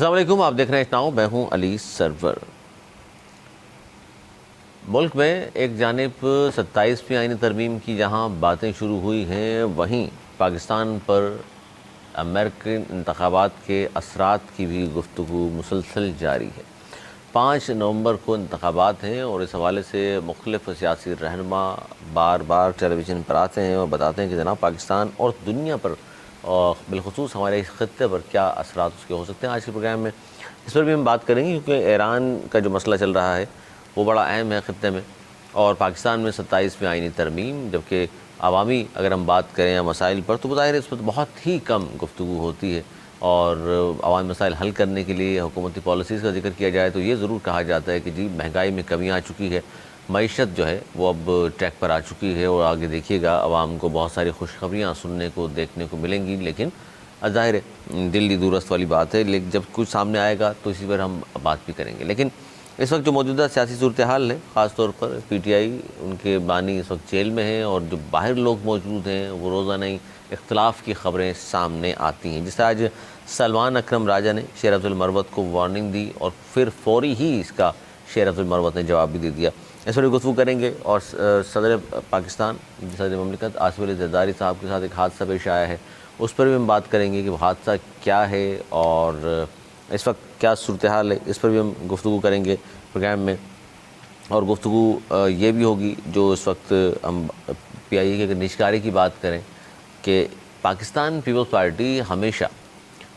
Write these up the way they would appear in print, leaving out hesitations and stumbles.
अस्सलाम वालेकुम, आप देख रहे हैं इतना मैं हूं अली सरवर। मुल्क में एक जानिब 27वीं आईनी तरमीम की जहां बातें शुरू हुई हैं, वहीं पाकिस्तान पर अमेरिकन इंतखाबात के असरात की भी गुफ्तगू मुसलसल जारी है। 5 नवंबर को इंतखाबात हैं और इस हवाले से मुख्तलिफ सियासी रहनुमा बार बार टेलीविज़न पर आते हैं और बताते हैं कि जनाब पाकिस्तान और दुनिया पर और बिलखुसूस हमारे इस ख़त्े पर क्या असरात उसके हो सकते हैं। आज के प्रोग्राम में इस पर भी हम बात करेंगे, क्योंकि ईरान का जो मसला चल रहा है वो बड़ा अहम है ख़त्े में, और पाकिस्तान में 27वीं आईनी तरमीम, जबकि अवामी अगर हम बात करें या मसाइल पर तो ज़ाहिर है इस पर तो बहुत ही कम गुफ्तगू होती है, और अवामी मसाइल हल करने के लिए हुकूमती पॉलिसीज़ का जिक्र किया जाए तो ये ज़रूर कहा जाता है कि जी महंगाई में कमी आ चुकी है, मईशत जो है वो अब ट्रैक पर आ चुकी है, और आगे देखिएगा आवाम को बहुत सारी खुशखबरियाँ सुनने को देखने को मिलेंगी। लेकिन ज़ाहिर है दिल्ली दूरस्थ वाली बात है, लेकिन जब कुछ सामने आएगा तो इसी पर हम बात भी करेंगे। लेकिन इस वक्त जो मौजूदा सियासी सूरत हाल है, ख़ास तौर पर PTI उनके बानी इस वक्त जेल में हैं, और जो बाहर लोग मौजूद हैं वो रोज़ाना ही इख्तलाफ की ख़बरें सामने आती हैं। जिससे आज सलमान अकरम राजा ने शेर अब्दुल मरवत को वार्निंग दी और फिर फौरी ही इसका शेर अब्दुल मरवत ने जवाब भी दे दिया। इस पर गुफ्तगू करेंगे, और सदर पाकिस्तान सदर ममलिकत आसिफ अली जरदारी साहब के साथ एक हादसा पेश आया है, उस पर भी हम बात करेंगे कि वो हादसा क्या है और इस वक्त क्या सूरत हाल है, इस पर भी हम गुफ्तगू करेंगे प्रोग्राम में। और गुफ्तगू ये भी होगी जो इस वक्त हम PIA के निजकारी की बात करें कि पाकिस्तान पीपल्स पार्टी हमेशा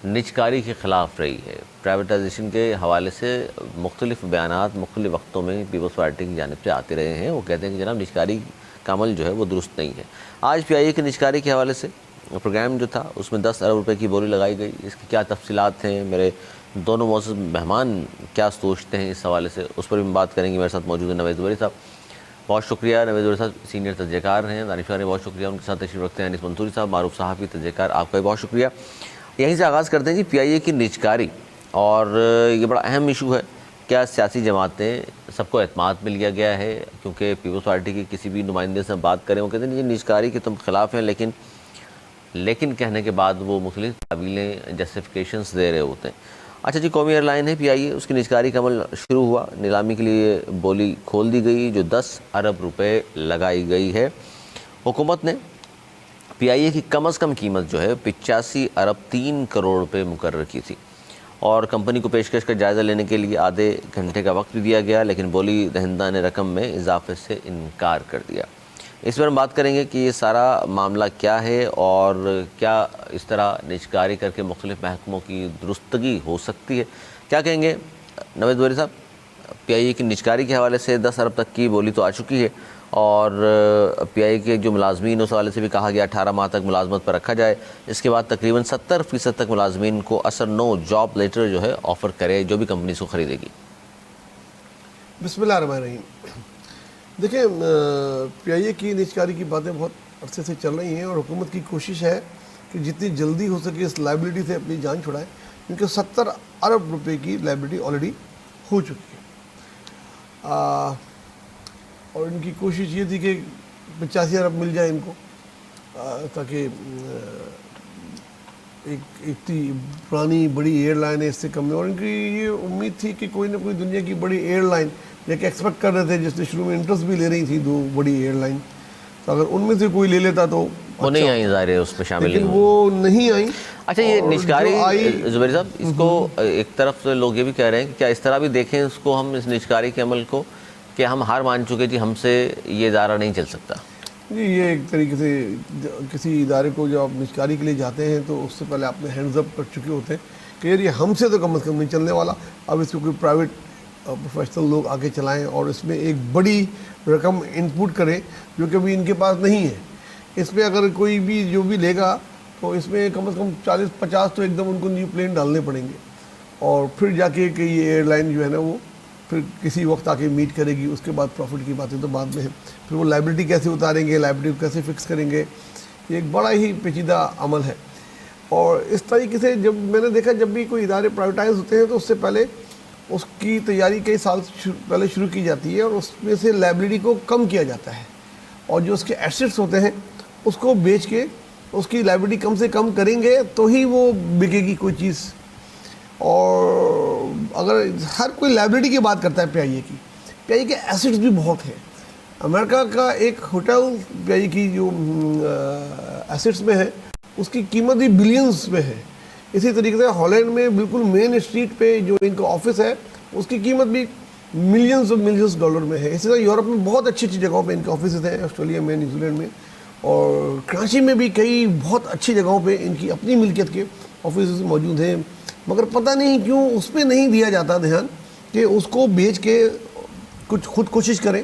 निजकारी के ख़िलाफ़ रही है। प्राइवेटाइजेशन के हवाले से मुख्तलिफ़ बयानात मुख्तलिफ़ वक्तों में पीपल्स पार्टी की जानिब से आते रहे हैं। वो कहते हैं कि जनाब निजकारी का अमल जो है वो दुरुस्त नहीं है। आज PIA के निजकारी के हवाले से प्रोग्राम जो था उसमें 10 अरब रुपए की बोली लगाई गई। इसकी क्या तफसीलात हैं, मेरे दोनों मौजूद मेहमान क्या सोचते हैं इस हवाले से, उस पर भी बात करेंगे। मेरे साथ मौजूद है नवेद ज़ुबैरी साहब, बहुत शुक्रिया। नवेद ज़ुबैरी साहब सीनियर तजज़ेकार हैं, दानिशवर ने बहुत शुक्रिया, उनके साथ तशरीफ़ रखते हैं अनीस मंसूरी साहब, मारूफ सहाफ़ी तजज़ेकार, आपका भी बहुत शुक्रिया। यहीं से आगाज़ करते हैं जी PIA की निजकारी, और ये बड़ा अहम इशू है। क्या सियासी जमातें सबको एतमाद में लिया गया है, क्योंकि पीपल्स पार्टी के किसी भी नुमाइंदे से बात करें वो कहते हैं ये निजकारी के तुम ख़िलाफ़ हैं, लेकिन कहने के बाद वो मुख्तलिफ़ तावीलें जस्टिफिकेशंस दे रहे होते हैं। अच्छा जी, कौमी एयरलाइन है PIA, उसकी निजकारी का अमल शुरू हुआ, नीलामी के लिए बोली खोल दी गई जो 10 अरब रुपए लगाई गई है। हुकूमत ने PIA की कम अज़ कम कीमत जो है 85 अरब 3 करोड़ रुपए मुकर्रर की थी, और कंपनी को पेशकश का जायज़ा लेने के लिए आधे घंटे का वक्त भी दिया गया, लेकिन बोली दहिंदा ने रकम में इजाफे से इनकार कर दिया। इस पर हम बात करेंगे कि ये सारा मामला क्या है और क्या इस तरह निजकारी करके मुख्तलिफ़ महकमों की दुरुस्तगी हो सकती है। क्या कहेंगे नवेद ज़ुबैरी साहब? PIA की निजकारी के हवाले से 10 अरब तक की बोली तो आ चुकी है, और PIA के जो मुलाजमीन उस हवाले से भी कहा गया 18 माह तक मुलाजमत पर रखा जाए। इसके बाद तकरीबन 70% तक मुलाजमीन को असर नो जॉब लेटर जो है ऑफ़र करे जो भी कंपनी को ख़रीदेगी। बिस्मिल्लाहिर्रहमानिर्रहीम। देखिए, PIA की निजकारी की बातें बहुत अरसे से चल रही हैं, और हुकूमत की कोशिश है कि जितनी जल्दी हो सके इस लाइबिलिटी से अपनी जान छुड़ाएं, क्योंकि 70 अरब रुपए की लाइबिलिटी ऑलरेडी हो चुकी है। और इनकी कोशिश ये थी कि 85 अरब मिल जाए इनको, ताकि एक इतनी पुरानी बड़ी एयरलाइन है इससे कम में, और इनकी ये उम्मीद थी कि कोई ना कोई दुनिया की बड़ी एयरलाइन लेके एक्सपेक्ट कर रहे थे, जिसने शुरू में इंटरेस्ट भी ले रही थी 2 बड़ी एयरलाइन, तो अगर उनमें से कोई ले लेता तो वो नहीं आई, ज़ाहिर है उसमें शामिल, लेकिन वो नहीं आई। अच्छा, ये निजकारी ज़ुबैरी साहब, इसको एक तरफ से लोग ये भी कह रहे हैं कि क्या इस तरह भी देखें इसको हम, इस निजकारी के अमल को, कि हम हार मान चुके जी, हमसे ये इदारा नहीं चल सकता जी। ये एक तरीके से किसी इदारे को जब आप निजकारी के लिए जाते हैं तो उससे पहले आपने हैंड्स अप कर चुके होते हैं कि यार ये हमसे तो कम से कम नहीं चलने वाला, अब इसको कोई प्राइवेट प्रोफेशनल लोग आके चलाएं और इसमें एक बड़ी रकम इनपुट करें जो कि अभी इनके पास नहीं है। इसमें अगर कोई भी जो भी लेगा तो इसमें कम से कम 40-50 तो एकदम उनको न्यू प्लेन डालने पड़ेंगे, और फिर जाके कि ये एयरलाइन जो है ना वो फिर किसी वक्त आके मीट करेगी। उसके बाद प्रॉफिट की बातें तो बाद में है, फिर वो लाइबिलिटी कैसे उतारेंगे, लाइबिलिटी को कैसे फिक्स करेंगे, ये एक बड़ा ही पेचीदा अमल है। और इस तरीके से जब मैंने देखा जब भी कोई इदारे प्राइवेटाइज होते हैं तो उससे पहले उसकी तैयारी कई साल पहले शुरू की जाती है, और उसमें से लाइबिलिटी को कम किया जाता है, और जो उसके एसेट्स होते हैं उसको बेच के उसकी लाइबिलिटी कम से कम करेंगे तो ही वो बिकेगी कोई चीज़। और अगर हर कोई लाइबिलिटी की बात करता है पीआईए की, पीआईए के एसेट्स भी बहुत हैं। अमेरिका का एक होटल पीआईए की जो एसेट्स में है उसकी कीमत भी बिलियंस में है। इसी तरीके से हॉलैंड में बिल्कुल मेन स्ट्रीट पे जो इनका ऑफिस है उसकी कीमत भी मिलियंस डॉलर में है। इसी तरह यूरोप में बहुत अच्छी अच्छी जगहों पे इनके ऑफिस हैं, ऑस्ट्रेलिया में, न्यूजीलैंड में, और कराची में भी कई बहुत अच्छी जगहों पे इनकी अपनी मिल्कियत के ऑफिस मौजूद हैं। मगर पता नहीं क्यों उस पर नहीं दिया जाता ध्यान कि उसको बेच के कुछ खुद कोशिश करें।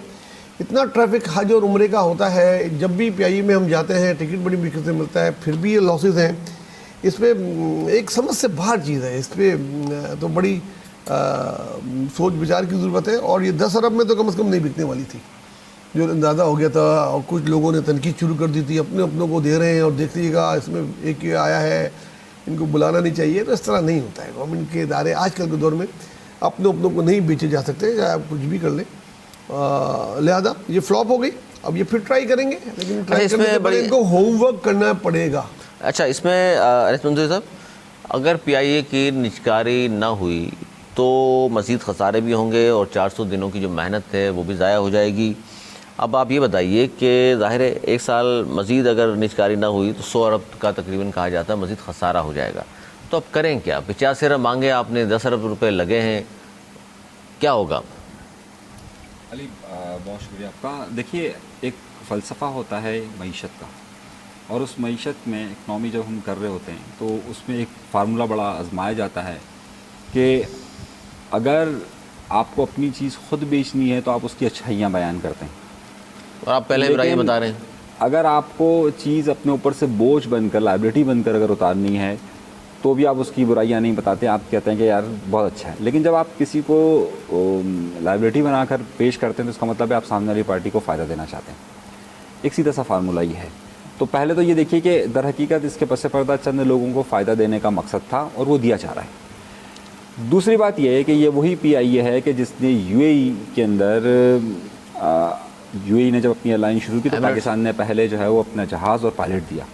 इतना ट्रैफिक हज और उम्रे का होता है, जब भी पीआईए में हम जाते हैं टिकट बड़ी मुश्किल से मिलता है, फिर भी ये लॉसेस हैं। इस पर एक समझ से बाहर चीज़ है, इस पर तो बड़ी सोच विचार की ज़रूरत है। और ये 10 अरब में तो कम से कम नहीं बिकने वाली थी, जो अंदाज़ा हो गया था। और कुछ लोगों ने तनकीद शुरू कर दी थी, अपने अपनों को दे रहे हैं और देख लीजिएगा इसमें एक ये आया है, इनको बुलाना नहीं चाहिए। तो इस तरह नहीं होता है। गवर्नमेंट के इदारे आजकल के दौर में अपने अपनों को नहीं बेचे जा सकते, चाहे आप कुछ भी कर लें। लिहाजा ये फ्लॉप हो गई, अब ये फिर ट्राई करेंगे, लेकिन ट्राई करने से पहले इनको होमवर्क करना पड़ेगा। अच्छा, इसमें अनिस मंसूरी साहब, अगर पीआईए की निजकारी ना हुई तो मज़ीद खसारे भी होंगे और 400 दिनों की जो मेहनत है वो भी ज़ाया हो जाएगी। अब आप ये बताइए कि ज़ाहिर है एक साल मज़ीद अगर निजकारी ना हुई तो 100 अरब का तकरीबन कहा जाता है मज़ीद खसारा हो जाएगा। तो अब करें क्या? 85 अरब मांगे आपने, 10 अरब रुपये लगे हैं, क्या होगा? अली बहुत शुक्रिया आपका। देखिए, एक फ़लसफ़ा होता है मईशत का, और उस मईशत में इकनॉमी जब हम कर रहे होते हैं तो उसमें एक फार्मूला बड़ा आजमाया जाता है कि अगर आपको अपनी चीज़ खुद बेचनी है तो आप उसकी अच्छाइयाँ बयान करते हैं, और आप पहले भी बता रहे हैं। अगर आपको चीज़ अपने ऊपर से बोझ बनकर, लाइबिलिटी बनकर अगर उतारनी है तो भी आप उसकी बुराइयाँ नहीं बताते, आप कहते हैं कि यार बहुत अच्छा है। लेकिन जब आप किसी को लाइबिलिटी बनाकर पेश करते हैं तो इसका मतलब है आप सामने वाली पार्टी को फ़ायदा देना चाहते हैं। एक सीधा सा फार्मूला ये है। तो पहले तो ये देखिए कि दर हकीकत इसके पस पर्दा चंद लोगों को फ़ायदा देने का मकसद था और वो दिया जा रहा है। दूसरी बात यह है कि ये वही पीआईए है कि जिसने यूएई के अंदर यूएई ने जब अपनी एयरलाइन शुरू की तो पाकिस्तान ने पहले जो है वो अपना जहाज़ और पायलट दिया।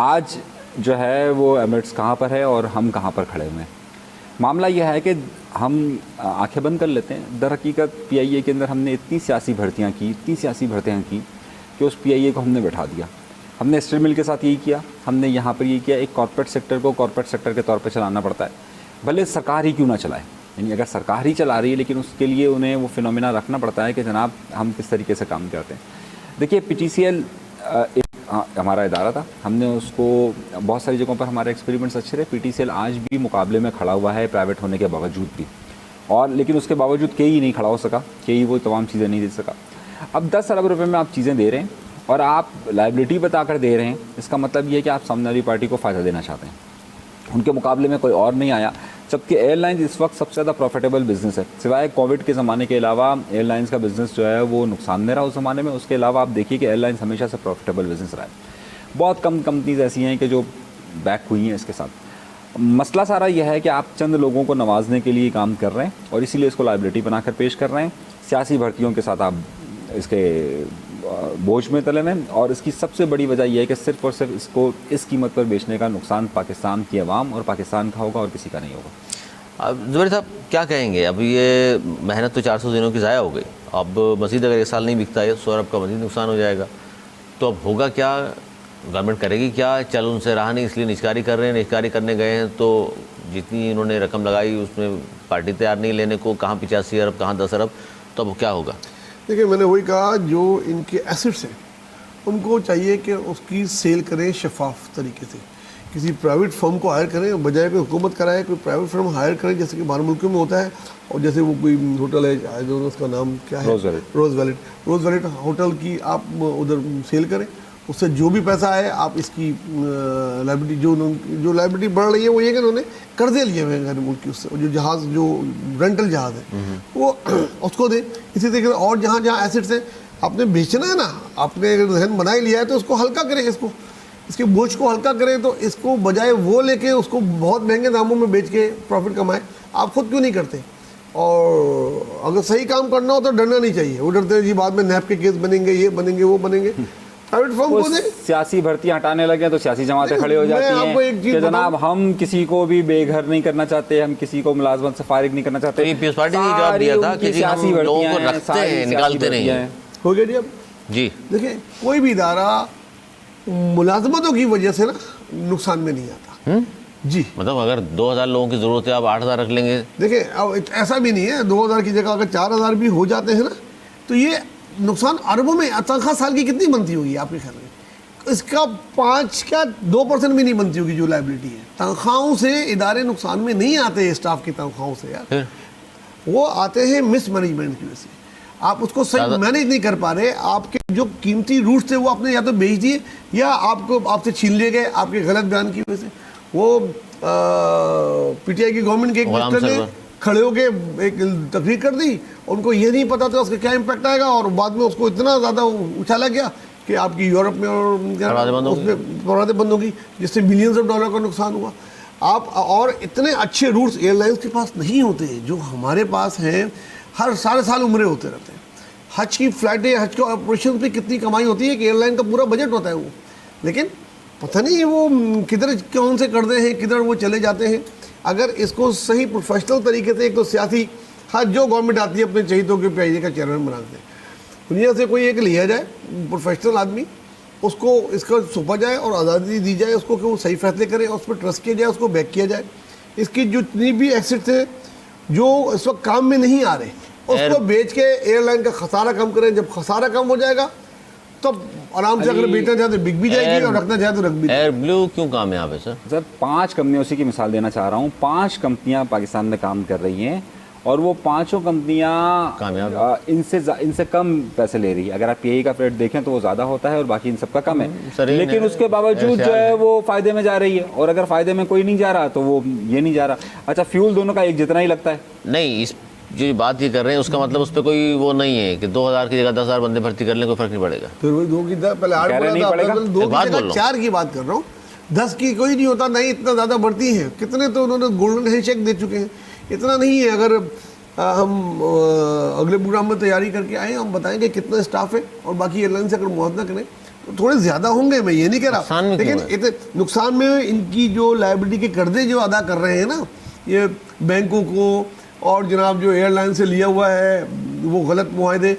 आज जो है वो एमिरेट्स कहाँ पर है और हम कहाँ पर खड़े हुए हैं। मामला यह है कि हम आंखें बंद कर लेते हैं। दर हकीकत पीआईए के अंदर हमने इतनी सियासी भर्तियाँ की कि उस पीआईए को हमने बैठा दिया। हमने स्टील मिल के साथ यही किया, हमने यहाँ पर यही किया। एक कॉर्पोरेट सेक्टर को कॉर्पोरेट सेक्टर के तौर पर चलाना पड़ता है, भले सरकार ही क्यों ना चलाए। यानी अगर सरकार ही चला रही है लेकिन उसके लिए उन्हें वो फिनोमिना रखना पड़ता है कि जनाब हम किस तरीके से काम करते हैं। देखिए, पीटीसीएल एक हमारा इदारा था, हमने उसको बहुत सारी जगहों पर हमारे एक्सपेरिमेंट्स अच्छे रहे। पीटीसीएल आज भी मुकाबले में खड़ा हुआ है प्राइवेट होने के बावजूद भी, और लेकिन उसके बावजूद केई नहीं खड़ा हो सका, केई वो तमाम चीज़ें नहीं दे सका। अब 10 अरब रुपये में आप चीज़ें दे रहे हैं और आप लाइबिलिटी बताकर दे रहे हैं, इसका मतलब ये है कि आप सामने वाली पार्टी को फ़ायदा देना चाहते हैं। उनके मुकाबले में कोई और नहीं आया, जबकि एयरलाइंस इस वक्त सबसे ज़्यादा प्रॉफिटेबल बिज़नेस है। सिवाय कोविड के ज़माने के अलावा एयरलाइंस का बिज़नेस जो है वो नुकसान में रहा उस ज़माने में। उसके अलावा आप देखिए कि एयरलाइंस हमेशा से प्रॉफिटेबल बिज़नेस रहा है। बहुत कम कंपनीज़ ऐसी हैं कि जो बैक हुई हैं इसके साथ। मसला सारा यह है कि आप चंद लोगों को नवाजने के लिए काम कर रहे हैं और इसीलिए इसको लाइबिलिटी बनाकर पेश कर रहे हैं। सियासी भर्तियों के साथ आप इसके बोझ में तले में, और इसकी सबसे बड़ी वजह यह है कि सिर्फ और सिर्फ इसको इस कीमत पर बेचने का नुकसान पाकिस्तान की आवाम और पाकिस्तान का होगा और किसी का नहीं होगा। अब ज़ुबैर साहब क्या कहेंगे? अब ये मेहनत तो 400 दिनों की ज़ाया हो गई, अब मज़ीद अगर एक साल नहीं बिकता है 100 अरब का मज़ीद नुकसान हो जाएगा, तो अब होगा क्या? गवर्नमेंट करेगी क्या? चल उनसे रहा नहीं इसलिए निजकारी कर रहे हैं, निजकारी करने गए हैं तो जितनी इन्होंने रकम लगाई उसमें पार्टी तैयार नहीं लेने को, कहाँ 85 अरब कहाँ 10 अरब, तो अब क्या होगा? देखिए, मैंने वही कहा, जो इनके एसेट्स हैं उनको चाहिए कि उसकी सेल करें शफाफ तरीके से। किसी प्राइवेट फर्म को हायर करें, बजाय कोई हुकूमत कराए कोई प्राइवेट फर्म हायर करें, जैसे कि बाहर मुल्कों में होता है। और जैसे वो कोई होटल है, आई डोंट नो उसका नाम क्या है, रोज़ वैलेट होटल की आप उधर सेल करें, उससे जो भी पैसा आए आप इसकी लाइबिलिटी जो लाइबिलिटी बढ़ रही है वो ये कि उन्होंने कर्जे लिए हुए हैं गैर मुल्की, उससे जो जहाज़ जो रेंटल जहाज़ है वो उसको दें। इसी तरीके से और जहाँ जहाँ एसेट्स हैं आपने बेचना है ना, आपने अगर जहन बना ही लिया है तो उसको हल्का करें, इसके बोझ को हल्का करें। तो इसको बजाय वो लेके उसको बहुत महंगे दामों में बेच के प्रॉफिट कमाए, आप खुद क्यों नहीं करते? और अगर सही काम करना हो तो डरना नहीं चाहिए। वो डरते हैं जी बाद में नैब के केस बनेंगे, ये बनेंगे वो बनेंगे। प्राइवेट फर्म वो को दे। सियासी भर्तियां हटाने लगे तो सियासी जमातें खड़े हो मैं जाती आपको एक हैं चीज़ कि जनाब हम किसी को भी बेघर नहीं करना चाहते, हम किसी को मुलाजमत से फारिग नहीं करना चाहते। तो ये पीयूष पाटिल ने जवाब दिया था कि जी हम सियासी लोगों को भर्तियां हैं, रखते सारी हैं, सियासी निकालते नहीं भर्तियां हैं। हैं। हो गया जी। अब जी देखिए, कोई भी इदारा मुलाजमतों की वजह से ना नुकसान में नहीं आता जी। मतलब अगर 2000 लोगों की ज़रूरत है, आप 8000 रख लेंगे। देखिए, अब ऐसा भी नहीं है, 2000 की जगह अगर 4000 भी हो जाते हैं ना, तो ये नुकसान अरबों में। तनख्वाह साल की कितनी बनती होगी आपके ख्याल में? इसका 5 का 2% भी नहीं बनती होगी जो लाइबिलिटी है। तनख्वाहों से इदारे नुकसान में नहीं आते, स्टाफ की तनख्वाहों से यार, फिर वो आते हैं मिस मैनेजमेंट की वजह से। आप उसको सही मैनेज नहीं कर पा रहे, आपके जो कीमती रूट्स थे वो आपने या तो बेच दिए या आपसे छीन लिए गए आपके गलत बयान की वजह से। वो पीटीआई की गवर्नमेंट के एक गुलाम मिनिस्टर ने सरवर। खड़े होके एक तकरीर कर दी, उनको ये नहीं पता था उसका क्या इम्पैक्ट आएगा, और बाद में उसको इतना ज़्यादा उछाला गया कि आपकी यूरोप में और परवाज़ें बंद हो गई। उसमें परवाज़ें बंद होगी, जिससे मिलियंस ऑफ डॉलर का नुकसान हुआ। आप और इतने अच्छे रूट्स एयरलाइंस के पास नहीं होते जो हमारे पास हैं। हर साल उम्रे होते रहते हैं। हज की फ्लाइटें, हज के ऑपरेशन पे कितनी कमाई होती है कि एयरलाइन का पूरा बजट होता है वो, लेकिन पता नहीं वो किधर कौन से करते हैं, किधर वो चले जाते हैं। अगर इसको सही प्रोफेशनल तरीके से, एक तो सियासी, हाँ जो गवर्नमेंट आती है अपने चहितों के PIJ का चेयरमैन बनाते हैं, दुनिया से कोई एक लिया जाए प्रोफेशनल आदमी, उसको इसका सौंपा जाए और आज़ादी दी जाए उसको कि वो सही फैसले करे, उस पर ट्रस्ट किया जाए, उसको बैक किया जाए। इसकी जितनी भी एसेट्स हैं जो इस वक्त काम में नहीं आ रहे, उसको बेच के एयरलाइन का खसारा कम करें। जब खसारा कम हो जाएगा तब आराम से, अगर बेचना चाहे तो बिक भी जाएगी और रखना चाहे तो रख भी। एयर ब्लू क्यों कामयाब है सर? सर 5 कंपनियों, उसी की मिसाल देना चाह रहा हूँ। 5 कंपनियां पाकिस्तान में काम कर रही हैं और वो 5 कंपनियां कामयाब इनसे कम पैसे ले रही है। अगर आप PI का रेट देखें तो वो ज़्यादा होता है और बाकी इन सबका कम है, सर, लेकिन उसके बावजूद जो है वो फ़ायदे में जा रही है। और अगर फ़ायदे में कोई नहीं जा रहा तो वो ये नहीं जा रहा। अच्छा, फ्यूल दोनों का एक जितना ही लगता है। नहीं, इस जो बात ये कर रहे हैं उसका मतलब उस पर कोई वो नहीं है कि 2000 की जगह 10,000 बंदे भर्ती कर लें, कोई फर्क नहीं पड़ेगा। फिर वही 2 की पहले 8 कह रहे नहीं बोला था, पड़ेगा। अब 2 एक बात की बोल जगह लो। 4 की बात कर रहा हूँ। 10 की कोई नहीं होता, नहीं इतना ज़्यादा बढ़ती है। कितने तो उन्होंने गोल्डन हैंडशेक दे चुके हैं, इतना नहीं है। अगर हम अगले प्रोग्राम में तैयारी करके आए, हम बताएंगे कितना स्टाफ है और बाकी एयरलाइन से अगर मुआवजा करें तो थोड़े ज़्यादा होंगे, मैं ये नहीं कह नुकसान रहा, में लेकिन क्यों है? इतने नुकसान में इनकी जो लायबिलिटी के कर्जे जो अदा कर रहे हैं ना, ये बैंकों को और जनाब जो एयरलाइन से लिया हुआ है वो गलत मुआहदे,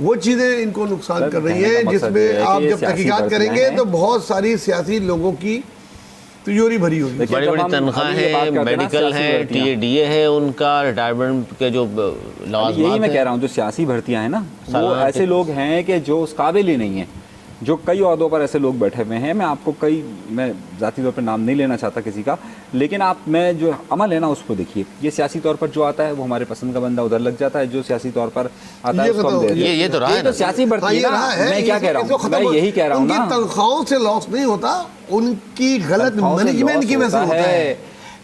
वो चीज़ें इनको नुकसान कर रही हैं, जिसमें आप जब तहकीकात करेंगे तो बहुत सारी सियासी लोगों की तिजोरी भरी होगी। देखिए, बड़ी जब बड़ी हम तनख्वाह अभी ये बात है, करते हैं ना मेडिकल सियासी है, भर्तियां, DA है, उनका रिटायरमेंट के जो यही लवाजमात मैं कह हैं। रहा हूँ। जो सियासी भर्तियां हैं ना, वो सालाना ऐसे लोग हैं कि जो उस काबिल ही नहीं है। जो कई ओहदों पर ऐसे लोग बैठे हुए हैं, मैं ज़ाती तौर पर नाम नहीं लेना चाहता किसी का, लेकिन मैं जो अमल है ना उसको देखिए। ये सियासी तौर पर जो आता है वो हमारे पसंद का बंदा उधर लग जाता है, जो सियासी तौर पर आता है ये उसको हम बताओ, दे देते हैं। ये तो रहा है तो ना। सियासी हाँ, भर्ती ये है रहा ना। है। मैं क्या कह रहा इसको हूँ, खत्म मैं हो- यही कह रहा हूँ उनकी ना। तनख्वाहों से लॉस नहीं होता, उनकी गलत तनख्वाहों से मैनेजमेंट loss की वजह से होता होता है। है।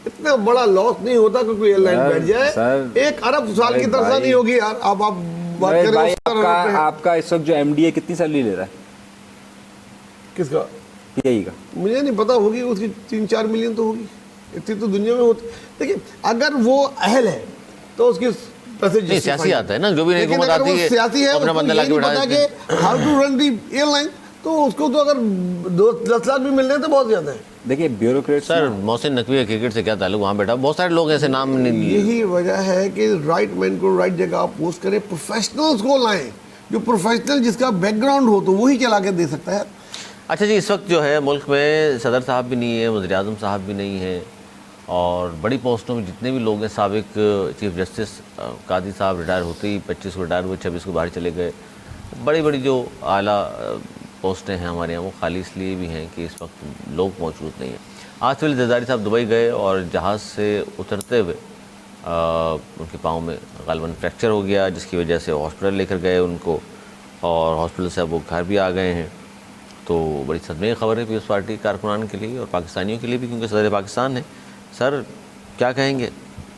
इतना बड़ा लॉस नहीं होता कि कोई एयरलाइन सर, बैठ जाए। सर, 1 अरब साल की अरे तनख्वाह भाई, नहीं होगी यार। आप बात अरे करें भाई, उस तरह पे। आपका इस वक्त जो MD है कितनी सैलरी ले रहा है किसका? PI का? मुझे नहीं पता, होगी उसकी 3-4 मिलियन तो होगी, इतनी तो दुनिया में होती। देखिए, अगर वो अहल है तो उसके पैसे नहीं, सियासी आता है ना, जो भी लेकिन हुकूमत अगर आती वो है सियासी है, अपना उसको बंदा ये लाके नहीं बिठा पता देते हैं। कि how to run the airline, तो उसको तो अगर 10 लाख भी मिल रहे हैं तो बहुत ज़्यादा है। देखिए, ब्यूरोक्रेट्स सर मोहसिन नकवी का क्रिकेट से क्या ताल्लुक? वहाँ बैठा बहुत सारे लोग ऐसे नाम नहीं लिए। यही वजह है कि राइट मैन को राइट जगह आप पोस्ट करें, प्रोफेशनल्स को लाएं, जो प्रोफेशनल जिसका बैकग्राउंड हो तो वही चला के दे सकता है। अच्छा जी, इस वक्त जो है मुल्क में सदर साहब भी नहीं है, वज़ीर आज़म साहब भी नहीं है, और बड़ी पोस्टों में जितने भी लोग हैं, साबिक चीफ जस्टिस कादी साहब रिटायर होते ही 25 को रिटायर हुए, 26 को बाहर चले गए। बड़ी बड़ी जो आला पोस्टें हैं हमारे यहाँ वो खाली इसलिए भी हैं कि इस वक्त लोग मौजूद नहीं हैं। आज फिर जरदारी साहब दुबई गए और जहाज़ से उतरते हुए उनके पाँव में गालिबन फ्रैक्चर हो गया, जिसकी वजह से हॉस्पिटल लेकर गए उनको, और हॉस्पिटल से अब वो घर भी आ गए हैं। तो बड़ी सदमे की खबर है पीपल्स पार्टी कारकुनान के लिए और पाकिस्तानियों के लिए भी, क्योंकि सदर पाकिस्तान है। सर क्या कहेंगे?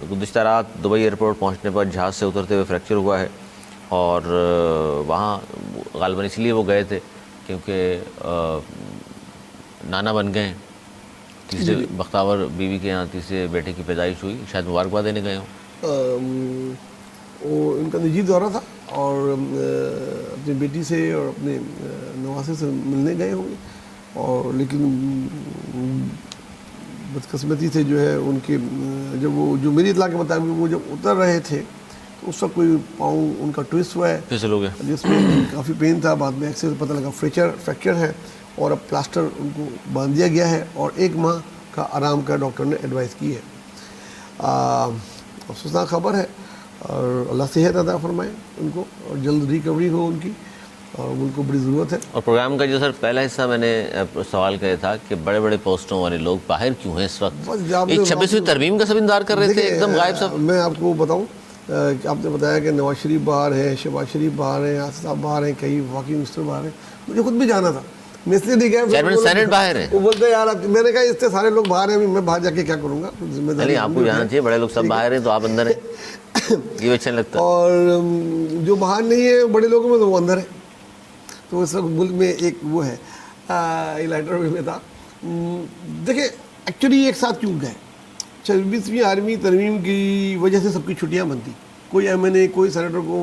गुज़िश्ता रात दुबई एयरपोर्ट पहुंचने पर जहाज़ से उतरते हुए फ्रैक्चर हुआ है, और वहाँ गालिबन इसलिए वो गए थे क्योंकि नाना बन गए हैं। तीसरे बख्तावर बीवी के यहाँ तीसरे बेटे की पैदाइश हुई, शायद मुबारकबाद देने गए हों। वो इनका निजी दौरा था और अपनी बेटी से और अपने नवासे से मिलने गए होंगे, और लेकिन बदकिस्मती से जो है उनके जब वो जो मेरी इतला के मुताबिक वो जब उतर रहे थे तो उस वक्त कोई पाँव उनका ट्विस्ट हुआ है फिसल हो गया। जिसमें काफ़ी पेन था। बाद में एक्सरे से पता लगा फ्रैक्चर है और अब प्लास्टर उनको बांध दिया गया है और 1 माह का आराम का डॉक्टर ने एडवाइस की है। अफसोसनाक खबर है और अल्लाह सेहत अता फरमाए उनको और जल्द रिकवरी हो उनकी, और उनको बड़ी ज़रूरत है। और प्रोग्राम का जो सर पहला हिस्सा मैंने सवाल किया था कि बड़े बड़े पोस्टों वाले लोग बाहर क्यों हैं इस वक्त? बस आपने- एक 26वीं तरमीम का सब इंतजार कर रहे थे, देखिए, एकदम गायब सब। मैं आपको बताऊं कि आपने बताया कि नवाज शरीफ बाहर है, शहबाज शरीफ बाहर है, आसिफ साहब बाहर हैं, कई वफाकी मिनिस्टर बाहर हैं। मुझे खुद भी जाना था, मैं इसलिए नहीं गया। चेयरमैन सेनेट बाहर है। वो बोलते हैं यार मैंने कहा इससे सारे लोग बाहर हैं, मैं बाहर जाके क्या करूँगा, जिम्मेदारी नहीं, आपको जाना चाहिए, बड़े लोग सब बाहर हैं तो आप अंदर हैं, ये अच्छा नहीं लगता। और जो बाहर नहीं है बड़े लोगों में तो वो अंदर है। तो इस वक्त मुल्क में एक वो है इलाइटर में था। देखिए एक्चुअली एक साथ क्यों गए, 26वीं आर्मी तरमीम की वजह से सबकी छुट्टियां बनती, कोई MNA कोई सेनेटर को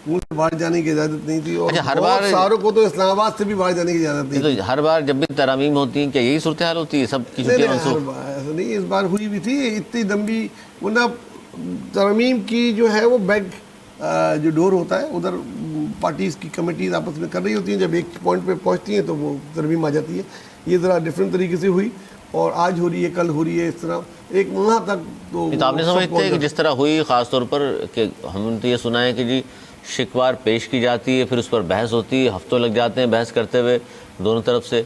मुल्क से बाहर जाने की इजाज़त नहीं थी, और अच्छा, हर बहुत बार- सारों को तो इस्लामाबाद से भी बाहर जाने की इजाज़त नहीं थी। तो हर बार जब भी तरामीम होती है क्या यही सूरत हाल होती है, सब की नहीं, छुट्टियां हर मनसूख? बार ऐसा नहीं, इस बार हुई भी थी इतनी लंबी, वरना तरमीम की जो है वो बैक जो डोर होता है उधर पार्टीज़ की कमेटीज आपस में कर रही होती हैं, जब एक पॉइंट पे पहुंचती हैं तो वो तरमीम आ जाती है। ये ज़रा डिफरेंट तरीके से हुई और आज हो रही है, कल हो रही है, इस तरह 1 माह तक तो नहीं, तो आपने सब समझते हैं कि पहुंच जिस तरह हुई ख़ास तौर पर कि हमने तो ये सुना है कि जी शिकवार पेश की जाती है, फिर उस पर बहस होती है, हफ्तों लग जाते हैं बहस करते हुए दोनों तरफ से।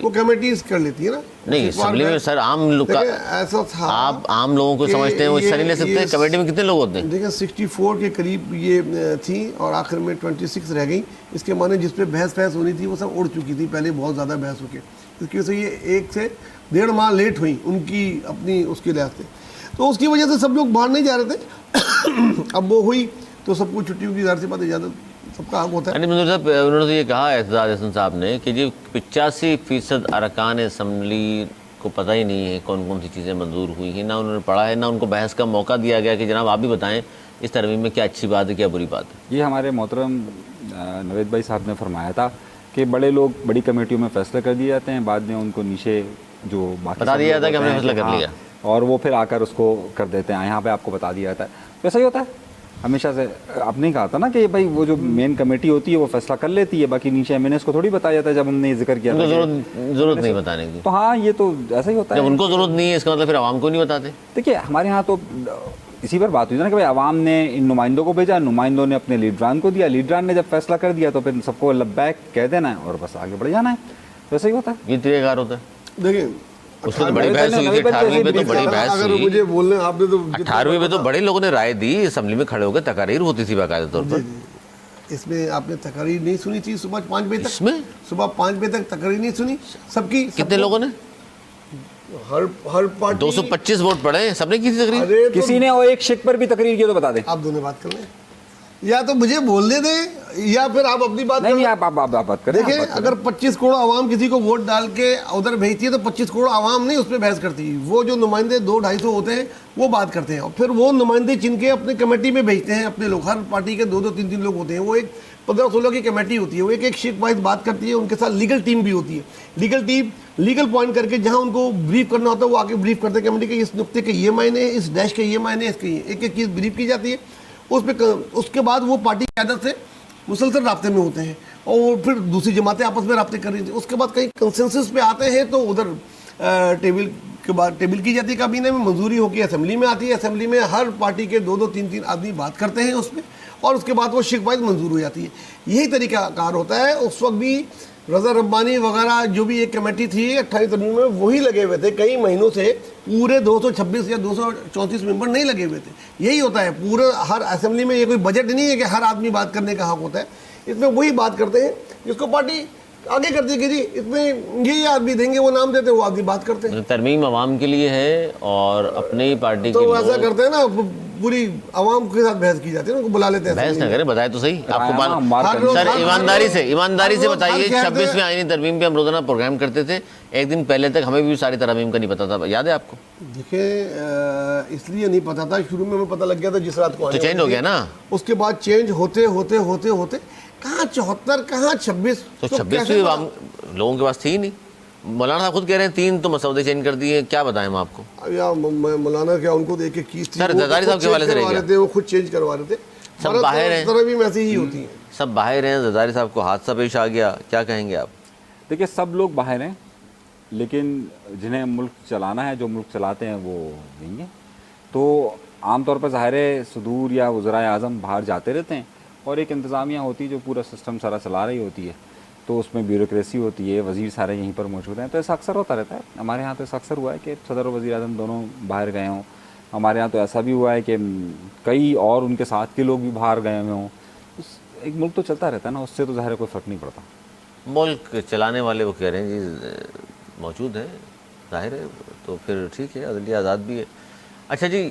वो कमेटीज कर लेती है ना। नहीं, एक बार असेंबली में मैं- सर आम लोग का, देखिए, ऐसा था आप आम लोगों को कि समझते हैं वो हिस्सा नहीं ले सकते। ये- कमेटी में कितने लोग होते हैं? देखिए 64 के करीब ये थी और आखिर में 26 रह गई। इसके माने जिस पे बहस होनी थी वो सब उड़ चुकी थी पहले, बहुत ज़्यादा बहस होके, इसकी वजह से ये 1 से 1.5 माह लेट हुई उनकी अपनी उसके लिहाज से, तो उसकी वजह से सब लोग बाहर नहीं जा रहे थे। अब वो हुई तो सबको छुट्टियों की ज़ाहिर सी बात इजाज़त सबका हक होता है। मंजूर साहब, उन्होंने तो ये कहा एतजाज हसन साहब ने कि जी 85% अरकान असम्बली को पता ही नहीं है कौन कौन सी चीज़ें मंजूर हुई हैं, ना उन्होंने पढ़ा है, ना उनको बहस का मौका दिया गया कि जनाब आप भी बताएं इस तरमीम में क्या अच्छी बात है क्या बुरी बात है। ये हमारे मोहतरम नवेद भाई साहब ने फरमाया था कि बड़े लोग बड़ी कमेटियों में फैसला कर दिए जाते हैं, बाद में उनको नीचे जो बाकी बता सब दिया लोग जाता है कि हमने होते हैं फैसला कर हाँ, लिया, और वो फिर आकर उसको कर देते हैं। यहाँ पे आपको बता दिया जाता है, वैसा ही होता है हमेशा से। आपने कहा था ना कि भाई वो जो मेन कमेटी होती है वो फैसला कर लेती है, बाकी नीचे MNAs को थोड़ी बताया जाता है। जब हमने ये जिक्र किया था उनको जरूरत नहीं बताने की, तो हाँ, ये तो ऐसा ही होता जब है। उनको जरूरत नहीं है इसका मतलब फिर आवाम को नहीं बताते। देखिए हमारे यहाँ तो इसी पर बात हुई थी ना कि भाई अवाम ने इन नुमाइंदों को भेजा, नुमाइंदों ने अपने लीडरान को दिया, लीडरान ने जब फैसला कर दिया तो फिर सबको लब्बैक कह देना है और बस आगे बढ़ जाना है। वैसा ही होता है। ये तरीक़ाकार होता है। देखिए उसमें तो बड़ी बहस हुई थी, 18वीं पे तो बड़ी बहस अगर हुई। मुझे बोलने आपने तो 18वीं में तो बड़े लोगों ने राय दी, असम्बली में खड़े होकर तकारीर होती थी बाकायदा तौर पर। इसमें आपने तकरीर नहीं सुनी थी सुबह 5 बजे तक? इसमें सुबह 5 बजे तक तकरीर नहीं सुनी सबकी? कितने लोगों ने? हर पार्टी 225 वोट पड़े, सबने की थी तकरीर। अरे तो किसी ने वो एक शिक पर भी तकरीर की तो बता दें। आप दोनों बात कर लें, या तो मुझे बोलने दें या फिर आप अपनी बात नहीं कर नहीं, लें। आप बात करें। देखिए अगर 25 करोड़ आवाम किसी को वोट डाल के उधर भेजती है तो 25 करोड़ आवाम नहीं उस पर बहस करती। वो जो नुमाइंदे 200-250 होते हैं वो बात करते हैं और फिर वो नुमाइंदे चुन के अपने कमेटी में भेजते हैं अपने लोग। हर पार्टी के 2-2, 3-3 लोग होते हैं। वो एक 15-16 की कमेटी होती है, वो एक शिक वाइज बात करती है। उनके साथ लीगल टीम भी होती है। लीगल टीम लीगल पॉइंट करके जहाँ उनको ब्रीफ करना होता है वो आके ब्रीफ करते हैं कमेटी के, इस नुक्ते के ये मायने, इस डैश के ये मायने, इसके एक एक चीज़ ब्रीफ की जाती है उस पर। उसके बाद वो पार्टी की आदत से मुसलसल राब्ते में होते हैं और फिर दूसरी जमातें आपस में राब्ते कर रही थी। उसके बाद कहीं कंसेंसस पे आते हैं तो उधर टेबल के बाद टेबल की जाती है, काबीने में मंजूरी होकर असेंबली में आती है। असेंबली में हर पार्टी के 2-2, 3-3 आदमी बात करते हैं उसमें और उसके बाद वो शिक वाइज मंजूर हो जाती है। यही तरीका कार होता है। उस वक्त भी रज़ा रब्बानी वगैरह जो भी एक कमेटी थी 28 तरमीम में वही लगे हुए थे कई महीनों से। पूरे 226 या 234 मेंबर नहीं लगे हुए थे। यही होता है पूरे हर असेंबली में। ये कोई बजट नहीं है कि हर आदमी बात करने का हक होता है। इसमें वही बात करते हैं जिसको पार्टी आगे करती है कि जी इसमें ये आदमी देंगे, वो नाम देते हैं, वो आदमी बात करते हैं। तरमीम आवाम के लिए है और अपने ही पार्टी तो के ऐसा लोग करते हैं ना, पूरी आवाम के साथ बहस की जाती है ना, उनको बुला लेते हैं। बहस ना करें, बताए तो सही आपको हर रोज- सर हर- ईमानदारी से हर रोज- बताइए। हर शहर में- 26वीं आईनी तरमीम पे हम रोजाना प्रोग्राम करते थे, एक दिन पहले तक हमें भी सारी तरमीम का नहीं पता था, याद है आपको? देखिए इसलिए नहीं पता था, शुरू में हमें पता लग गया था जिस रात को तो आने चेंज वाली हो थी। गया ना। उसके बाद चेंज होते होते होते होते कहाँ 74, कहाँ 26? तो 26 भी लोगों के पास थी ही नहीं। मौलाना साहब खुद कह रहे हैं 3 तो मसौदे चेंज कर दिए, क्या बताएं हम आपको? या मौलाना क्या उनको देख के कीस थी, सर, जरदारी साहब के हवाले से रह गया। वो खुद चेंज करवा रहे थे। सब बाहर हैं, तरह भी वैसे ही होती है, सब बाहर हैं। जरदारी साहब को हादसा पेश आ गया, क्या कहेंगे आप? देखिए, सब लोग बाहर हैं, लेकिन जिन्हें मुल्क चलाना है, जो मुल्क चलाते हैं वो नहीं है। तो आमतौर पर ज़ाहिर है सदूर या वज़राए आज़म बाहर जाते रहते हैं और एक इंतज़ामिया होती है जो पूरा सिस्टम सारा चला रही होती है, तो उसमें ब्यूरोक्रेसी होती है, वज़ीर सारे यहीं पर मौजूद हैं। तो ऐसा अक्सर होता रहता है। हमारे यहाँ तो ऐसा अक्सर हुआ है कि सदर और वज़ीर आज़म दोनों बाहर गए हों। हमारे यहाँ तो ऐसा भी हुआ है कि कई और उनके साथ के लोग भी बाहर गए हुए हों। एक मुल्क तो चलता रहता है ना, उससे तो ज़ाहिर कोई फ़र्क नहीं पड़ता। मुल्क चलाने वाले वो कह रहे हैं जी मौजूद है, जाहिर है, तो फिर ठीक है, अदलिया आज़ाद भी है। अच्छा जी,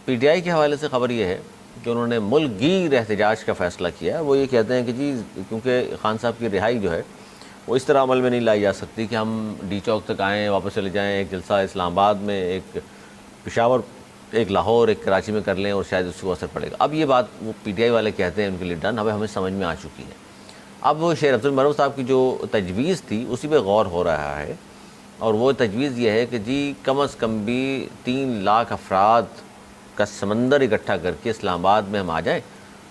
PTI के हवाले से ख़बर ये है कि उन्होंने मुल्कगीर एहतजाज का फ़ैसला किया है। वो ये कहते हैं कि जी क्योंकि खान साहब की रिहाई जो है वो इस तरह अमल में नहीं लाई जा सकती कि हम डी चौक तक आएँ, वापस चले जाएँ, एक जलसा इस्लामाबाद में, एक पेशावर, एक लाहौर, एक कराची में कर लें और शायद उसको असर पड़ेगा। अब ये बात वो PTI वाले कहते हैं उनके लिए डन, हमें समझ में आ चुकी है। अब शेर अब्दुल मरूफ साहब की जो तजवीज़ थी उसी पे गौर हो रहा है, और वो तजवीज़ ये है कि जी कम अज़ कम भी 3 लाख अफराद का समंदर इकट्ठा करके इस्लामाबाद में हम आ जाएं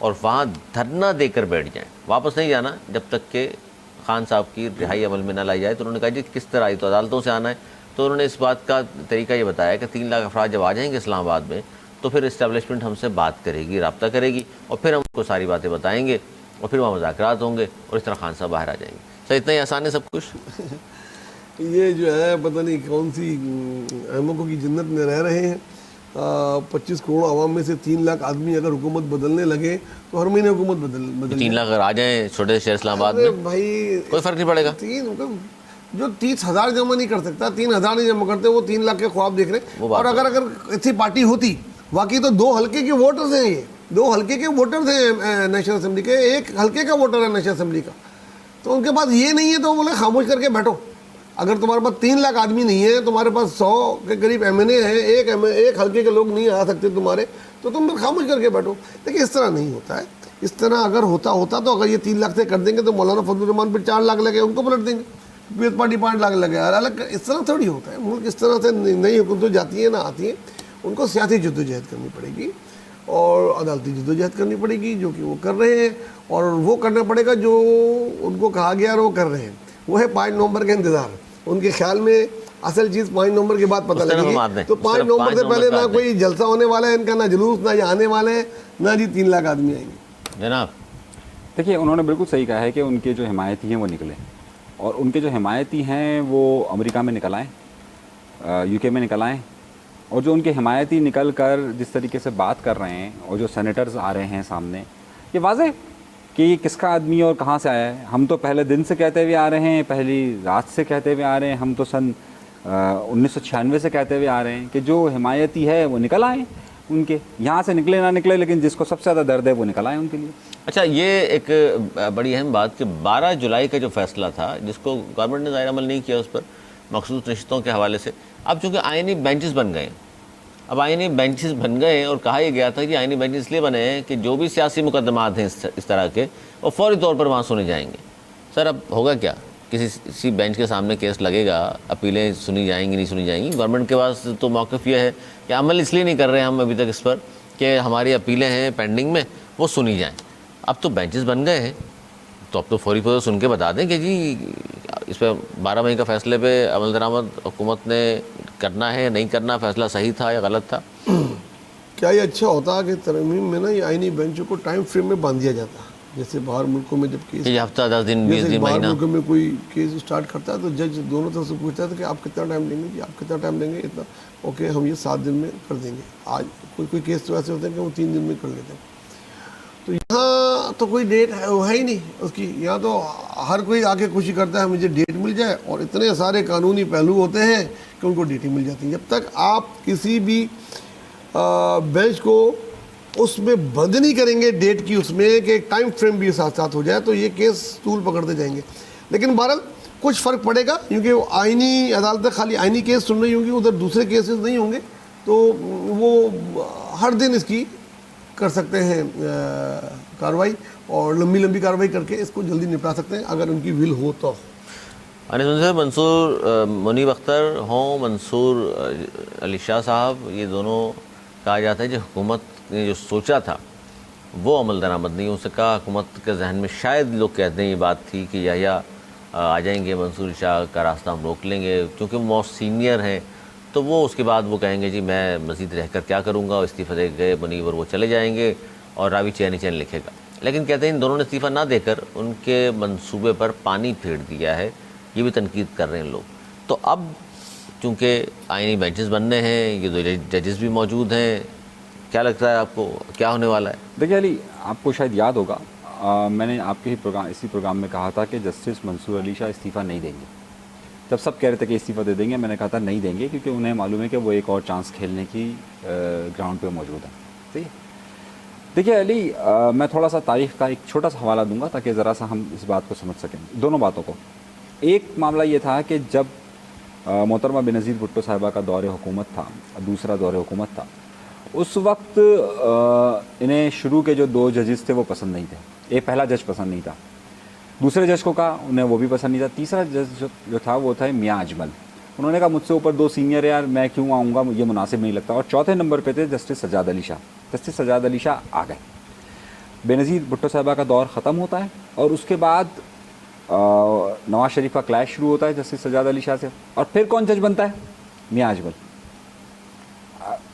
और वहाँ धरना देकर बैठ जाएं, वापस नहीं जाना जब तक कि खान साहब की रिहाई अमल में ना लाई जाए। तो उन्होंने कहा जी किस तरह आई, तो अदालतों से आना है। तो उन्होंने इस बात का तरीका ये बताया कि 3 लाख अफराद जब आ जाएंगे इस्लामाबाद में तो फिर इस्टेब्लिशमेंट हमसे बात करेगी, रब्ता करेगी, और फिर हम उनको सारी बातें बताएंगे और फिर वहाँ मुज़ाकरात होंगे और इस तरह खान साहब बाहर आ जाएंगे। सर, इतना ही आसान है सब कुछ? ये जो है पता नहीं कौन सी अहमकों की जन्नत में रह रहे हैं। 25 करोड़ आवाम में से 3 लाख आदमी अगर हुकूमत बदलने लगे तो हर महीने हुकूमत बदल 3 लाख अगर आ जाएं छोटे शहर इस्लामाबाद में, भाई कोई फ़र्क नहीं पड़ेगा। जो 30,000 जमा नहीं कर सकता, 3,000 नहीं जमा करते, वो 3 लाख के ख्वाब देख रहे हैं। और अगर ऐसी पार्टी होती, बाकी तो 2 हल्के के वोटर्स हैं, ये 2 हल्के के वोटर्स हैं नेशनल असेंबली के, 1 हल्के का वोटर है नेशनल असेंबली का, तो उनके पास ये नहीं है तो वो बोले खामोश करके बैठो। अगर तुम्हारे पास 3 लाख आदमी नहीं है, तुम्हारे पास 100 के करीब MNA हैं, एक हल्के के लोग नहीं आ सकते तुम्हारे, तो तुम खामोश करके बैठो। देखिए इस तरह नहीं होता है। इस तरह अगर होता तो अगर ये 3 लाख से कर देंगे तो मौलाना फजलुर रहमान पर 4 लाख लगे, उनको पलट देंगे, पीपल्स पार्टी 5 लाख लगे, अलग। इस तरह थोड़ी होता है। मुल्क इस तरह से नई हुकूमत जाती है ना आती है, उनको सियासी जद्दोजहद करनी पड़ेगी और अदालती जद्दोजहद करनी पड़ेगी, जो कि वो कर रहे हैं, और वो करना पड़ेगा जो उनको कहा गया और वो कर रहे हैं। वो है 5 नवंबर का इंतज़ार। उनके ख्याल में असल चीज़ 5 नवंबर के बाद पता लगेगी। तो 5 नवंबर से पहले ना कोई जलसा होने वाला है इनका, ना जुलूस, ना ये आने वाले हैं, ना जी 3 लाख आदमी आएंगे। जनाब देखिए, उन्होंने बिल्कुल सही कहा है कि उनके जो हिमायती हैं वो निकले, और उनके जो हिमायती हैं वो अमेरिका में निकल आएँ, UK में निकल आएँ, और जो उनके हिमायती निकल कर जिस तरीके से बात कर रहे हैं और जो सेनेटर्स आ रहे हैं सामने, ये वाज़ेह कि ये किसका आदमी और कहाँ से आया है। हम तो पहले दिन से कहते हुए आ रहे हैं, पहली रात से कहते हुए आ रहे हैं, हम तो सन 1996 से कहते हुए आ रहे हैं कि जो हिमायती है वो निकल आए, उनके यहाँ से निकले ना निकले, लेकिन जिसको सबसे ज़्यादा दर्द है वो निकल आए उनके लिए। अच्छा, ये एक बड़ी अहम बात कि 12 जुलाई का जो फैसला था, जिसको गवर्नमेंट ने ज़ाहिर अमल नहीं किया उस पर मखसूस रिश्तों के हवाले से, अब चूँकि आइनी बेंचेस बन गए, अब आइनी बेंचेस बन गए और कहा यह गया था कि आइनी बेंचेस इसलिए बने हैं कि जो भी सियासी मुकदमात हैं इस तरह के, वो फौरी तौर पर वहाँ सुने जाएंगे। सर, अब होगा क्या? किसी बेंच के सामने केस लगेगा, अपीलें सुनी जाएंगी, नहीं सुनी जाएंगी? गवर्नमेंट के पास तो मौक़िफ़ यह है कि अमल इसलिए नहीं कर रहे हैं हम अभी तक इस पर कि हमारी अपीलें हैं पेंडिंग में, वो सुनी जाएँ। अब तो बेंचेस बन गए हैं, तो अब तो फौरी फौरी सुन के बता दें कि जी इस पर 12 मई का फ़ैसले पे अमल दरामद हुकूमत ने करना है, नहीं करना, फ़ैसला सही था या गलत था। क्या ये अच्छा होता कि तरमीम में ना ये आइनी बेंचों को टाइम फ्रेम में बांध दिया जाता, जैसे बाहर मुल्कों में जब केस हफ्ता 10 दिन 20 दिन बाहर महीना मुल्कों में कोई केस स्टार्ट करता है तो जज दोनों तरफ से पूछता था कि आप कितना टाइम देंगे, कि आप कितना टाइम देंगे, इतना, ओके हम ये 7 दिन में कर देंगे। आज कोई केस तो ऐसे होते हैं कि वो 3 दिन में कर लेते हैं। तो यहाँ तो कोई डेट है ही नहीं उसकी। यहाँ तो हर कोई आके खुशी करता है मुझे डेट मिल जाए, और इतने सारे कानूनी पहलू होते हैं कि उनको डेट ही मिल जाती है। जब तक आप किसी भी बेंच को उसमें बंद नहीं करेंगे डेट की, उसमें कि एक टाइम फ्रेम भी साथ साथ हो जाए, तो ये केस तूल पकड़ते जाएंगे। लेकिन बहरहाल कुछ फ़र्क पड़ेगा, क्योंकि वो आइनी अदालतें खाली आइनी केस सुन रही होंगी, उधर दूसरे केसेस नहीं होंगे, तो वो हर दिन इसकी कर सकते हैं कार्रवाई, और लंबी लंबी कार्रवाई करके इसको जल्दी निपटा सकते हैं अगर उनकी विल हो तो। अनिल साहब, मंसूर मुनीब अख्तर हों, मंसूर अली शाह साहब, ये दोनों कहा जाता है जो हुकूमत ने जो सोचा था वो अमल दरामद नहीं हो सका। हुकूमत के जहन में शायद लोग कहते हैं ये बात थी कि या आ जाएंगे, मंसूर शाह का रास्ता हम रोक लेंगे, क्योंकि वो मोस्ट सीनियर हैं, तो वो उसके बाद वो कहेंगे जी मैं मज़ीद रहकर क्या करूँगा, इस्तीफ़ा दे गए मुनीब और वो चले जाएंगे और रावी चैन चैन लिखेगा। लेकिन कहते हैं इन दोनों ने इस्तीफ़ा ना देकर उनके मंसूबे पर पानी फेर दिया है, ये भी तनकीद कर रहे हैं लोग। तो अब चूँकि आईनी बेंचेस बनने हैं, ये दो जजेस भी मौजूद हैं, क्या लगता है आपको क्या होने वाला है? देखिए अली, आपको शायद याद होगा मैंने आपके ही इसी प्रोग्राम में कहा था कि जस्टिस मंसूर अली शाह इस्तीफ़ा नहीं देंगे। जब सब कह रहे थे कि इस्तीफ़ा दे देंगे, मैंने कहा था नहीं देंगे, क्योंकि उन्हें मालूम है कि वो एक और चांस खेलने की ग्राउंड पे मौजूद है। सही है। देखिए अली, मैं थोड़ा सा तारीख़ का एक छोटा सा हवाला दूंगा ताकि ज़रा सा हम इस बात को समझ सकें, दोनों बातों को। एक मामला ये था कि जब मोहतरमा बेनज़ीर भुट्टो साहिबा का दौरे हुकूमत था, दूसरा दौरे हुकूमत था, उस वक्त इन्हें शुरू के जो 2 जजेस थे वो पसंद नहीं थे। एक पहला जज पसंद नहीं था, दूसरे जज को कहा, उन्हें वो भी पसंद नहीं था, तीसरा जज जो था वो था मियाँ अजमल। उन्होंने कहा मुझसे ऊपर 2 सीनियर है यार, मैं क्यों आऊँगा, ये मुनासिब नहीं लगता। और चौथे नंबर पे थे जस्टिस सज्जाद अली शाह। जस्टिस सज्जाद अली शाह आ गए, बेनज़ीर भुट्टो साहिबा का दौर ख़त्म होता है और उसके बाद नवाज शरीफ का क्लैश शुरू होता है जस्टिस सज्जाद अली शाह से, और फिर कौन जज बनता है? मियाँ अजमल।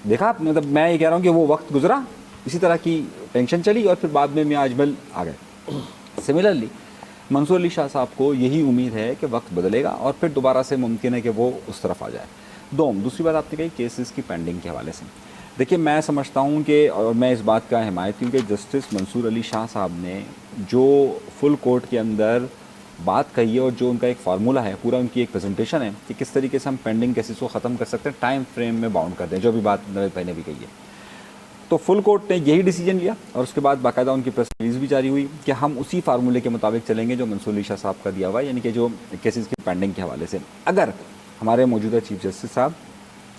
देखा, मतलब मैं ये कह रहा हूँ कि वो वक्त गुजरा, इसी तरह की टेंशन चली और फिर बाद में मियाँ अजमल आ गए। सिमिलरली मंसूर अली शाह साहब को यही उम्मीद है कि वक्त बदलेगा और फिर दोबारा से मुमकिन है कि वो उस तरफ आ जाए। दूसरी बात आपने कही केसेस की पेंडिंग के हवाले से। देखिए, मैं समझता हूँ कि, और मैं इस बात का हिमायती हूँ कि जस्टिस मंसूर अली शाह साहब ने जो फुल कोर्ट के अंदर बात कही है और जो उनका एक फार्मूला है, पूरा उनकी एक प्रेजेंटेशन है कि किस तरीके से हम पेंडिंग केसेस को ख़त्म कर सकते हैं, टाइम फ्रेम में बाउंड कर दें, जो भी बात नवेद भाई ने भी कही है। तो फुल कोर्ट ने यही डिसीजन लिया और उसके बाद बाकायदा उनकी प्रेस रिलीज भी जारी हुई कि हम उसी फार्मूले के मुताबिक चलेंगे जो मंसूर अली शाह साहब का दिया हुआ है, यानी कि जो केसेस की पेंडिंग के हवाले से। अगर हमारे मौजूदा चीफ जस्टिस साहब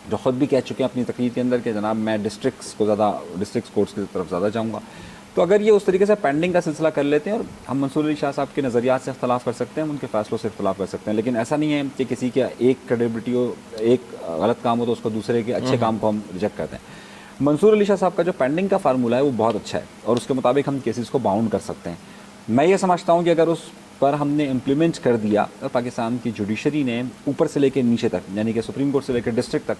जो ख़ुद भी कह चुके हैं अपनी तकरीर के अंदर कि जनाब मैं डिस्ट्रिक्ट कोर्ट्स की तरफ ज़्यादा जाऊँगा, तो अगर ये उस तरीके से पेंडिंग का सिलसिला कर लेते हैं और हम मंसूर अली शाह साहब के नज़रियात से इख्तलाफ कर सकते हैं, उनके फ़ैसलों से इख्तलाफ कर सकते हैं, लेकिन ऐसा नहीं है कि किसी के एक क्रेडिबिलिटी हो, एक गलत काम हो तो उसको दूसरे के अच्छे काम को हम रिजेक्ट करते हैं। मंसूर अली शाह साहब का जो पेंडिंग का फार्मूला है वो बहुत अच्छा है और उसके मुताबिक हम केसेस को बाउंड कर सकते हैं। मैं ये समझता हूँ कि अगर उस पर हमने इम्प्लीमेंट कर दिया और पाकिस्तान की जुडिशरी ने ऊपर से लेकर नीचे तक, यानी कि सुप्रीम कोर्ट से लेकर डिस्ट्रिक्ट तक,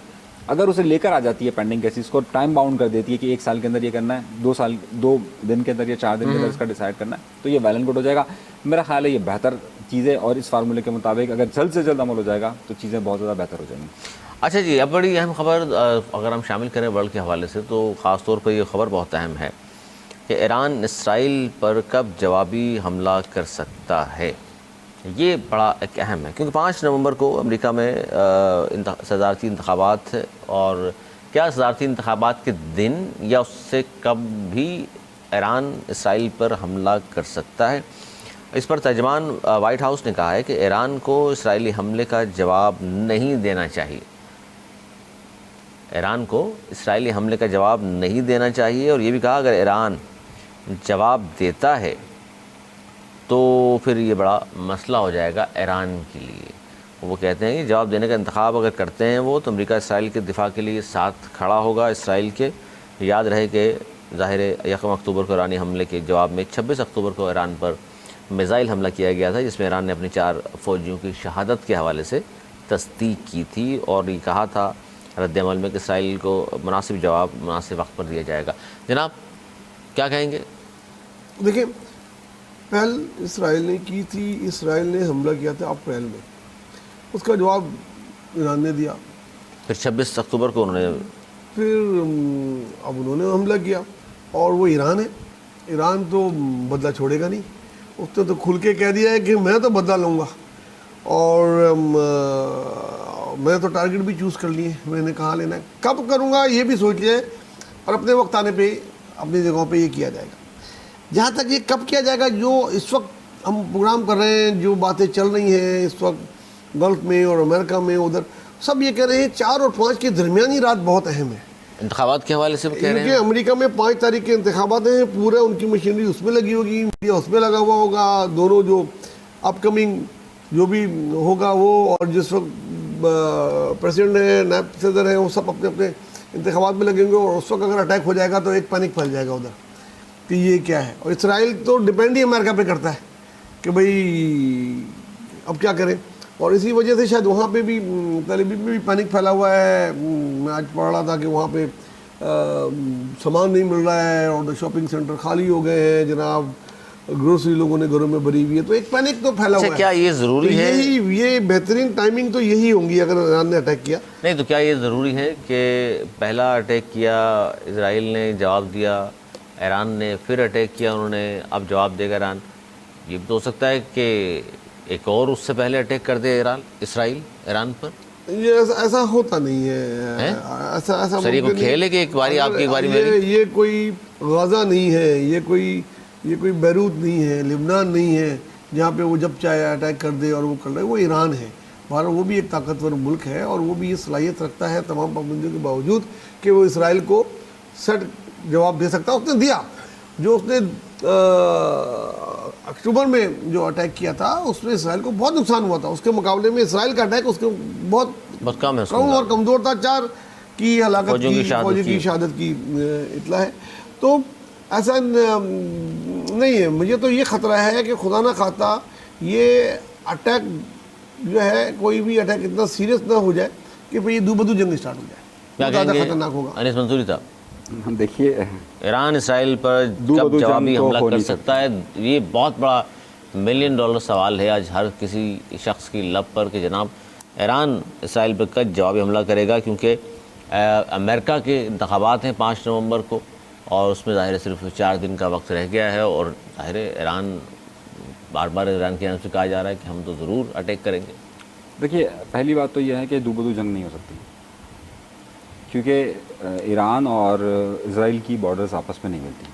अगर उसे लेकर आ जाती है पेंडिंग केसेस को, टाइम बाउंड कर देती है कि 1 साल के अंदर ये करना है, 2 दिन के अंदर या 4 दिन के अंदर इसका डिसाइड करना है, तो ये वेल एंड गुड हो जाएगा। मेरा ख्याल है ये बेहतर चीज़ है और इस फार्मूले के मुताबिक अगर जल्द से जल्द अमल हो जाएगा तो चीज़ें बहुत ज़्यादा बेहतर हो जाएंगी। अच्छा जी, अब बड़ी अहम खबर अगर हम शामिल करें वर्ल्ड के हवाले से, तो ख़ास तौर पर ये खबर बहुत अहम है कि ईरान इसराइल पर कब जवाबी हमला कर सकता है। ये बड़ा एक अहम है क्योंकि 5 नवंबर को अमेरिका में सदारती इंतखाबात है, और क्या सदारती इंतखाबात के दिन या उससे कब भी ईरान इसराइल पर हमला कर सकता है। इस पर तर्जमान वाइट हाउस ने कहा है कि ईरान को इसराइली हमले का जवाब नहीं देना चाहिए। ईरान को इसराइली हमले का जवाब नहीं देना चाहिए, और ये भी कहा अगर ईरान जवाब देता है तो फिर ये बड़ा मसला हो जाएगा ईरान के लिए। वो कहते हैं कि जवाब देने का इंतखाब अगर करते हैं वो, तो अमेरिका इसराइल के दिफा के लिए साथ खड़ा होगा। इसराइल के याद रहे कि ज़ाहिर 1 अक्टूबर को ईरानी हमले के जवाब में 26 अक्टूबर को ईरान पर मिसाइल हमला किया गया था, जिसमें ईरान ने अपनी 4 फ़ौजियों की शहादत के हवाले से तस्दीक की थी और ये कहा था रद्द-ए-अमल में कि इसराइल को मुनासिब जवाब मुनासिब वक्त पर दिया जाएगा। जनाब क्या कहेंगे? देखिए, पहल इसराइल ने की थी, इसराइल ने हमला किया था अप्रैल में, उसका जवाब ईरान ने दिया। फिर 26 अक्टूबर को उन्होंने अब उन्होंने हमला किया, और वो ईरान है, ईरान तो बदला छोड़ेगा नहीं। उसने तो खुल के कह दिया है कि मैं तो बदला लूँगा, और मैं तो टारगेट भी चूज़ कर लिए, मैंने कहाँ लेना है, कब करूँगा ये भी सोच लिया है, और अपने वक्त आने पे अपनी जगहों पे ये किया जाएगा। जहाँ तक ये कब किया जाएगा, जो इस वक्त हम प्रोग्राम कर रहे हैं, जो बातें चल रही हैं इस वक्त गल्फ़ में और अमेरिका में, उधर सब ये कह रहे हैं 4 और 5 के दरमियानी रात बहुत अहम है। इंतखाबात के हवाले से भी कह रहे क्योंकि हैं। अमेरिका में 5 तारीख के इंतखाबात हैं, पूरा उनकी मशीनरी उसमें लगी होगी, मीडिया उसमें लगा हुआ होगा, दोनों जो अपकमिंग जो भी होगा वो, और जिस वक्त प्रेसिडेंट है, नायब सदर है, वो सब अपने अपने इंतखाबात में लगेंगे, और उस वक्त अगर अटैक हो जाएगा तो एक पैनिक फैल जाएगा उधर कि ये क्या है। और इसराइल तो डिपेंड ही अमेरिका पे करता है कि भाई अब क्या करें, और इसी वजह से शायद वहाँ पे भी तल अवीव में भी पैनिक फैला हुआ है। मैं आज पढ़ रहा था कि वहाँ पे सामान नहीं मिल रहा है और शॉपिंग सेंटर खाली हो गए हैं जनाब, ग्रोसरी लोगों ने घरों में भरी हुई है, तो एक पैनिक तो फैला हुआ है। क्या ये ज़रूरी तो है? ये बेहतरीन टाइमिंग तो यही होंगी अगर ईरान ने अटैक किया। नहीं तो क्या ये ज़रूरी है कि पहला अटैक किया इसराइल ने, जवाब दिया ईरान ने, फिर अटैक किया उन्होंने, अब जवाब देगा ईरान? ये भी तो हो सकता है कि एक और उससे पहले अटैक कर दे इसराइल ईरान पर। ये ऐसा होता नहीं है, ऐसा सर ये कोई खेल है कि एक बारी आपकी एक बारी मेरी? ये कोई गाजा नहीं है, ये कोई बैरूत नहीं है, लिबनान नहीं है जहाँ पे वो जब चाहे अटैक कर दे और वो कर रहे। वो ईरान है, भारत वो भी एक ताकतवर मुल्क है और वो भी ये सलाहियत रखता है तमाम पाबंदियों के बावजूद कि वो इसराइल को सट जवाब दे सकता है। उसने दिया, जो उसने अक्टूबर में जो अटैक किया था उसमें इसराइल को बहुत नुकसान हुआ था, उसके मुकाबले में इसराइल का अटैक उसके बहुत कम है, कम और कमज़ोर था। 4 की हलाकत की, फौजी की शहादत की इतला है। तो ऐसा नहीं है, मुझे तो ये ख़तरा है कि खुदा ना खाता ये अटैक जो है, कोई भी अटैक इतना सीरियस ना हो जाए कि भाई ये दूबदू जंग स्टार्ट हो जाए, क्या ज़्यादा कहेंगे खतरनाक होगा। अनीस मंसूरी साहब? देखिए, ईरान इसराइल पर कब जवाबी हमला कर सकता है, ये बहुत बड़ा $1 मिलियन सवाल है आज हर किसी शख्स की लब पर कि जनाब ईरान इसराइल पर कब जवाबी हमला करेगा। क्योंकि अमेरिका के इंतखाबात हैं 5 नवंबर को और उसमें ज़ाहिर सिर्फ 4 दिन का वक्त रह गया है, और ज़ाहिर ईरान बार बार ईरान की जानब से कहा जा रहा है कि हम तो ज़रूर अटैक करेंगे। देखिए, पहली बात तो यह है कि दूबदू जंग नहीं हो सकती, क्योंकि ईरान और इसराइल की बॉर्डर्स आपस में नहीं मिलती।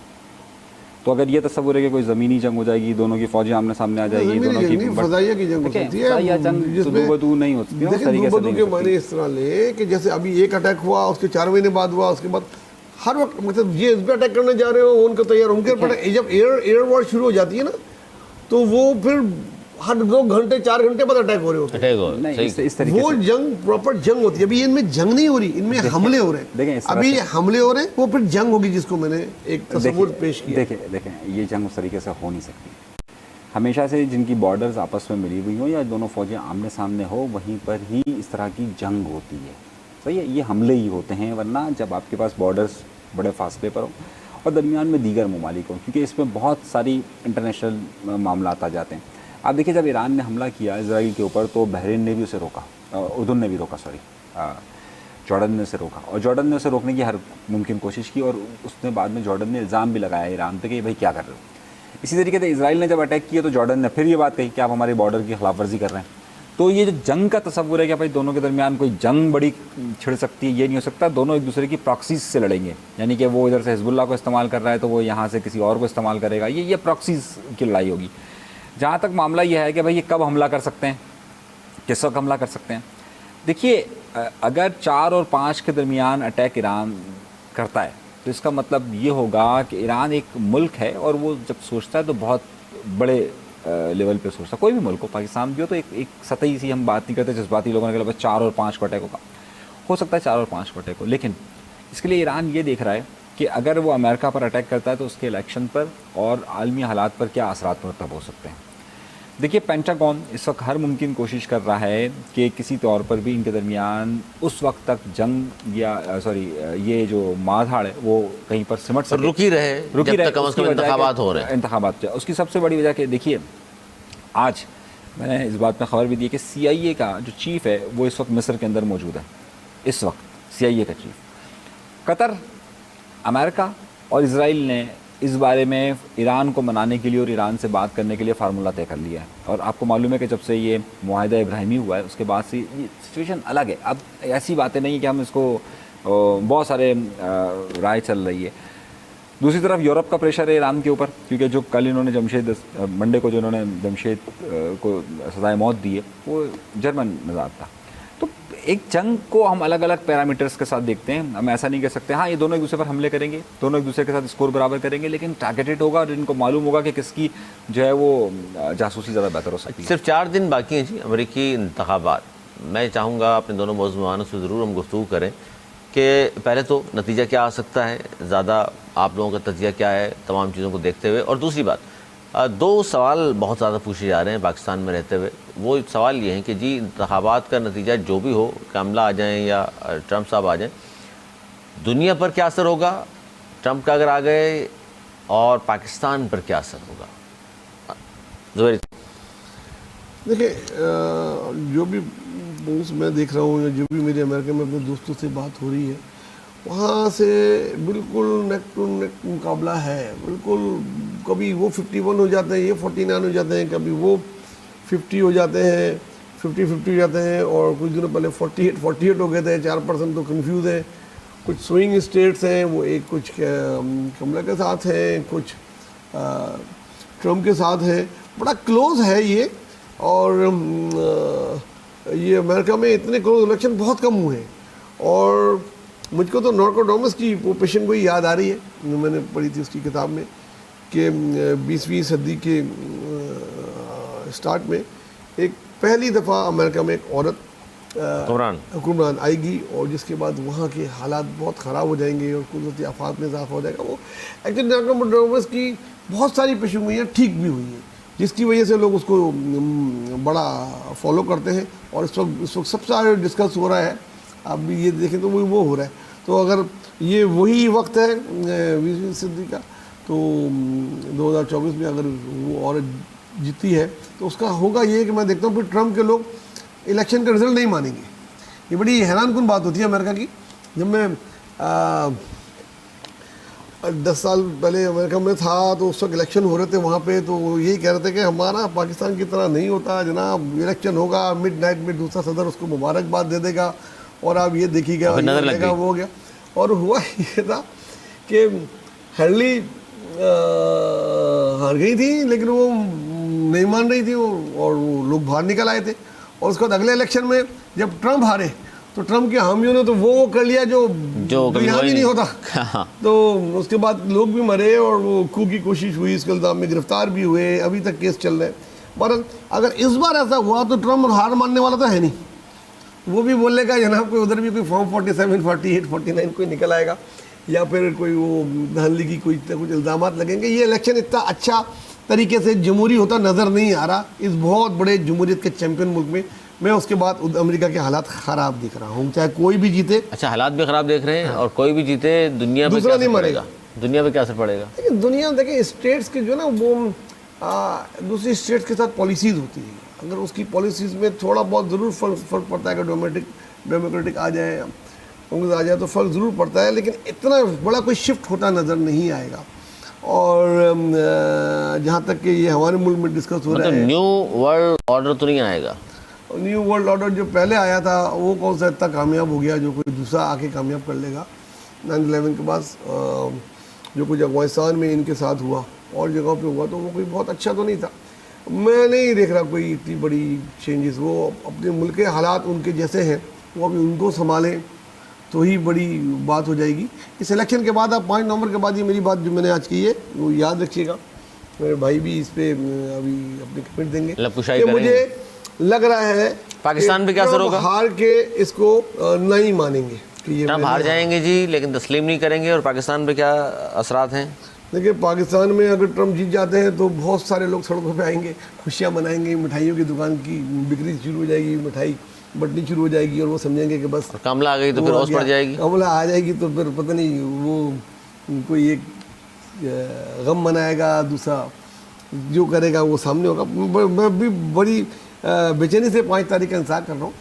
तो अगर ये तस्वुर है कि कोई ज़मीनी जंग हो जाएगी, दोनों की फ़ौजें आमने सामने आ जाएगी, दोनों की फ़ज़ाइया की जंग हो सकती है, फ़ज़ाइया जंग तो दूबदू नहीं हो सकती। देखिए दूबदू के माने इस तरह ले कि जैसे अभी एक अटैक हुआ, उसके 4 महीने बाद हुआ, उसके बाद हर वक्त मतलब ये इस पर अटैक करने जा रहे हो, उनको तैयार उनके ऊपर जब एयर वॉर शुरू हो जाती है ना, तो वो फिर हर 2 घंटे 4 घंटे बाद अटैक हो रहे होते हैं। इस तरीके वो जंग प्रॉपर जंग होती है। अभी इनमें जंग नहीं हो रही, इनमें हमले हो रहे हैं। अभी हमले हो रहे हैं, वो फिर जंग होगी जिसको मैंने एक तस्वीर पेश किया। देखें ये जंग उस तरीके से हो नहीं सकती। हमेशा से जिनकी बॉर्डर्स आपस में मिली हुई हो या दोनों फौजें आमने सामने हो, वहीं पर ही इस तरह की जंग होती है। सही है, ये हमले ही होते हैं। वरना जब आपके पास बॉर्डर्स बड़े फासले पर हो और दरमियान में दीगर ममालिक हो, क्योंकि इसमें बहुत सारी इंटरनेशनल मामला आ जाते हैं। आप देखिए, जब ईरान ने हमला किया इसराइल के ऊपर तो बहरीन ने भी उसे रोका, उर्दन ने भी रोका, जॉर्डन ने उसे रोका, और जॉर्डन ने उसे रोकने की हर मुमकिन कोशिश की, और उसने बाद में जॉर्डन ने इल्ज़ाम भी लगाया ईरान पे कि भाई क्या कर रहे हो। इसी तरीके से इसराइल ने जब अटैक किया तो जॉर्डन ने फिर ये बात कही कि आप हमारे बॉर्डर की खिलाफवर्जी कर रहे हैं। तो ये जो जंग का तस्वुर है कि भाई दोनों के दरमियान कोई जंग बड़ी छिड़ सकती है, ये नहीं हो सकता। दोनों एक दूसरे की प्रॉक्सीज से लड़ेंगे, यानी कि वो इधर से हिजबुल्लाह को इस्तेमाल कर रहा है तो वो यहाँ से किसी और को इस्तेमाल करेगा। ये प्रॉक्सीज की लड़ाई होगी। जहाँ तक मामला यह है कि भाई ये कब हमला कर सकते हैं, किस वक्त हमला कर सकते हैं। देखिए, अगर 4 और 5 के दरमियान अटैक ईरान करता है तो इसका मतलब ये होगा कि ईरान एक मुल्क है और वो जब सोचता है तो बहुत बड़े लेवल पे सोचता है। कोई भी मुल्क हो, पाकिस्तान भी हो, तो एक सतही सी हम बात नहीं करते जज्बाती लोगों ने कहा 4 और 5 को अटैक होगा। हो सकता है 4 और 5 को अटैक हो, लेकिन इसके लिए ईरान ये देख रहा है कि अगर वो अमेरिका पर अटैक करता है तो उसके इलेक्शन पर और आलमी हालात पर क्या असरात मुरतब हो सकते हैं। देखिए, पेंटागन इस वक्त हर मुमकिन कोशिश कर रहा है कि किसी तौर पर भी इनके दरमियान उस वक्त तक जंग या ये जो मारधाड़ है वो कहीं पर सिमट सके, रुकी रहे कम से कम इंतखाबात हो रहे हैं। इंतखाबात उसकी सबसे बड़ी वजह कि देखिए, आज मैंने इस बात में खबर भी दी कि CIA का जो चीफ़ है वो इस वक्त मिस्र के अंदर मौजूद है। इस वक्त CIA का चीफ़, कतर, अमेरिका और इसराइल ने इस बारे में ईरान को मनाने के लिए और ईरान से बात करने के लिए फार्मूला तय कर लिया है। और आपको मालूम है कि जब से ये मुआहिदा इब्राहिमी हुआ है उसके बाद से ये सिचुएशन अलग है। अब ऐसी बातें नहीं कि हम इसको बहुत सारे राय चल रही है। दूसरी तरफ यूरोप का प्रेशर है ईरान के ऊपर, क्योंकि जो कल इन्होंने जमशेद मंडे को जो इन्होंने जमशेद को सज़ाए मौत दी है वो जर्मन निज़ाम था। तो एक जंग को हम अलग अलग पैरामीटर्स के साथ देखते हैं। हम ऐसा नहीं कह सकते हाँ ये दोनों एक दूसरे पर हमले करेंगे, दोनों एक दूसरे के साथ स्कोर बराबर करेंगे, लेकिन टारगेटेड होगा और इनको मालूम होगा कि किसकी जो है वो जासूसी ज़्यादा बेहतर हो सकती है। सिर्फ 4 दिन बाकी हैं जी अमेरिकी इंतखाबात। मैं चाहूँगा अपने दोनों मौजूदानों से ज़रूर हम गुफ्तगू करें कि पहले तो नतीजा क्या आ सकता है, ज़्यादा आप लोगों का तजिया क्या है तमाम चीज़ों को देखते हुए, और दूसरी बात 2 सवाल बहुत ज़्यादा पूछे जा रहे हैं पाकिस्तान में रहते हुए। वो सवाल ये हैं कि जी इंतखाबात का नतीजा जो भी हो, कमला आ जाएं या ट्रंप साहब आ जाएं, दुनिया पर क्या असर होगा ट्रंप का अगर आ गए, और पाकिस्तान पर क्या असर होगा? ज़ुबैर, देखिए जो भी न्यूज़ मैं देख रहा हूँ या जो भी मेरे अमेरिका में अपने दोस्तों से बात हो रही है, वहाँ से बिल्कुल नेक टू नेक मुकाबला है। बिल्कुल कभी वो 51 हो जाते हैं, ये 49 हो जाते हैं, कभी वो 50 हो जाते हैं, 50-50 हो जाते हैं, और कुछ दिनों पहले 48 हो गए थे। 4% तो कंफ्यूज है। कुछ स्विंग स्टेट्स हैं, वो एक कुछ कमला के साथ हैं, कुछ ट्रम्प के साथ है। बड़ा क्लोज है ये, और ये अमेरिका में इतने क्लोज इलेक्शन बहुत कम हुए हैं। और मुझको तो नॉर्कोडामस की वो पेशेंट को ही याद आ रही है, मैंने पढ़ी थी उसकी किताब में, कि 20वीं सदी के स्टार्ट में एक पहली दफ़ा अमेरिका में एक औरत हुक्मरान आएगी, और जिसके बाद वहाँ के हालात बहुत ख़राब हो जाएंगे और कुदरती आफात में इजाफा हो जाएगा। वो एक्चुअली नॉर्कोडामस की बहुत सारी पेशेंगोइयाँ ठीक भी हुई हैं, जिसकी वजह से लोग उसको बड़ा फॉलो करते हैं। और इस वक्त सबसे ज़्यादा डिस्कस हो रहा है, आप भी ये देखें तो वो हो रहा है। तो अगर ये वही वक्त है 20वीं सदी का, तो 2024 में अगर वो औरत जीती है तो उसका होगा ये कि मैं देखता हूँ फिर ट्रम्प के लोग इलेक्शन का रिजल्ट नहीं मानेंगे। ये बड़ी हैरानकुन बात होती है अमेरिका की। जब मैं 10 साल पहले अमेरिका में था तो उस वक्त इलेक्शन हो रहे थे वहाँ पे, तो वो यही कह रहे थे कि हमारा पाकिस्तान की तरह नहीं होता जनाब, इलेक्शन होगा मिडनाइट में दूसरा सदर उसको मुबारकबाद दे देगा और आप ये देखिएगा वो हो गया। और हुआ ये था कि हेनली हार गई थी, लेकिन वो नहीं मान रही थी और वो लोग बाहर निकल आए थे। और उसके बाद अगले इलेक्शन में जब ट्रम्प हारे तो ट्रम्प के हामियों ने तो वो कर लिया जो यहाँ भी नहीं होता। तो उसके बाद लोग भी मरे और वो कू की कोशिश हुई, इसके इल्ज़ाम में गिरफ्तार भी हुए, अभी तक केस चल रहे हैं। पर अगर इस बार ऐसा हुआ तो ट्रम्प हार मानने वाला तो है नहीं, वो भी बोलेगा जनाब कोई उधर भी कोई फॉर्म 47, 48, 49 कोई निकल आएगा, या फिर कोई वो धांधली की कुछ इल्ज़ाम लगेंगे। ये इलेक्शन इतना अच्छा तरीके से जमहूरी होता नज़र नहीं आ रहा इस बहुत बड़े जमहूरियत के चैंपियन मुल्क में। मैं उसके बाद अमेरिका के हालात ख़राब दिख रहा हूँ, चाहे कोई भी जीते। अच्छा, हालात भी ख़राब देख रहे हैं। और कोई भी जीते दुनिया पे दूसरा नहीं मरेगा, दुनिया पे क्या असर पड़ेगा? लेकिन दुनिया देखिए स्टेट्स के जो ना वो दूसरी स्टेट्स के साथ पॉलिसीज़ होती है, अगर उसकी पॉलिसीज़ में थोड़ा बहुत ज़रूर फ़र्क पड़ता है। अगर डेमोक्रेटिक आ जाए, कांग्रेस आ जाए तो फ़र्क ज़रूर पड़ता है, लेकिन इतना बड़ा कोई शिफ्ट होता नज़र नहीं आएगा। और जहाँ तक कि ये हमारे मुल्क में डिस्कस हो रहा है, न्यू वर्ल्ड ऑर्डर तो नहीं आएगा। न्यू वर्ल्ड ऑर्डर जो पहले आया था वो कौन सा इतना कामयाब हो गया जो कोई दूसरा आके कामयाब कर लेगा। 9/11 के बाद जो कुछ अफगानिस्तान में इनके साथ हुआ और जगहों पे हुआ तो वो कोई बहुत अच्छा तो नहीं था। मैं नहीं देख रहा कोई इतनी बड़ी चेंजेस। वो अपने मुल्क के हालात उनके जैसे हैं, वो अभी उनको संभालें तो ही बड़ी बात हो जाएगी। इस इलेक्शन के बाद आप 5 नवंबर के बाद ये मेरी बात जो मैंने आज की है वो याद रखिएगा। मेरे भाई भी इस पर अभी अपने कमेंट देंगे। मुझे लग रहा है पाकिस्तान पे क्या असर होगा, हार के इसको नहीं मानेंगे कि ये ट्रम्प हार जाएंगे जी, लेकिन तस्लीम नहीं करेंगे। और पाकिस्तान पे क्या असरात हैं? देखिए पाकिस्तान में अगर ट्रम्प जीत जाते हैं तो बहुत सारे लोग सड़कों पे आएंगे, खुशियाँ मनाएंगे, मिठाइयों की दुकान की बिक्री शुरू हो जाएगी, मिठाई बंटनी शुरू हो जाएगी, और वो समझेंगे कि बस कमला आ गई तो फिर औस पड़ जाएगी। कमला आ जाएगी तो फिर पता नहीं वो कोई एक गम मनाएगा, दूसरा जो करेगा वो सामने होगा। मैं भी बड़ी बेचैनी से 5 तारीख का इंतजार कर रहा हूँ।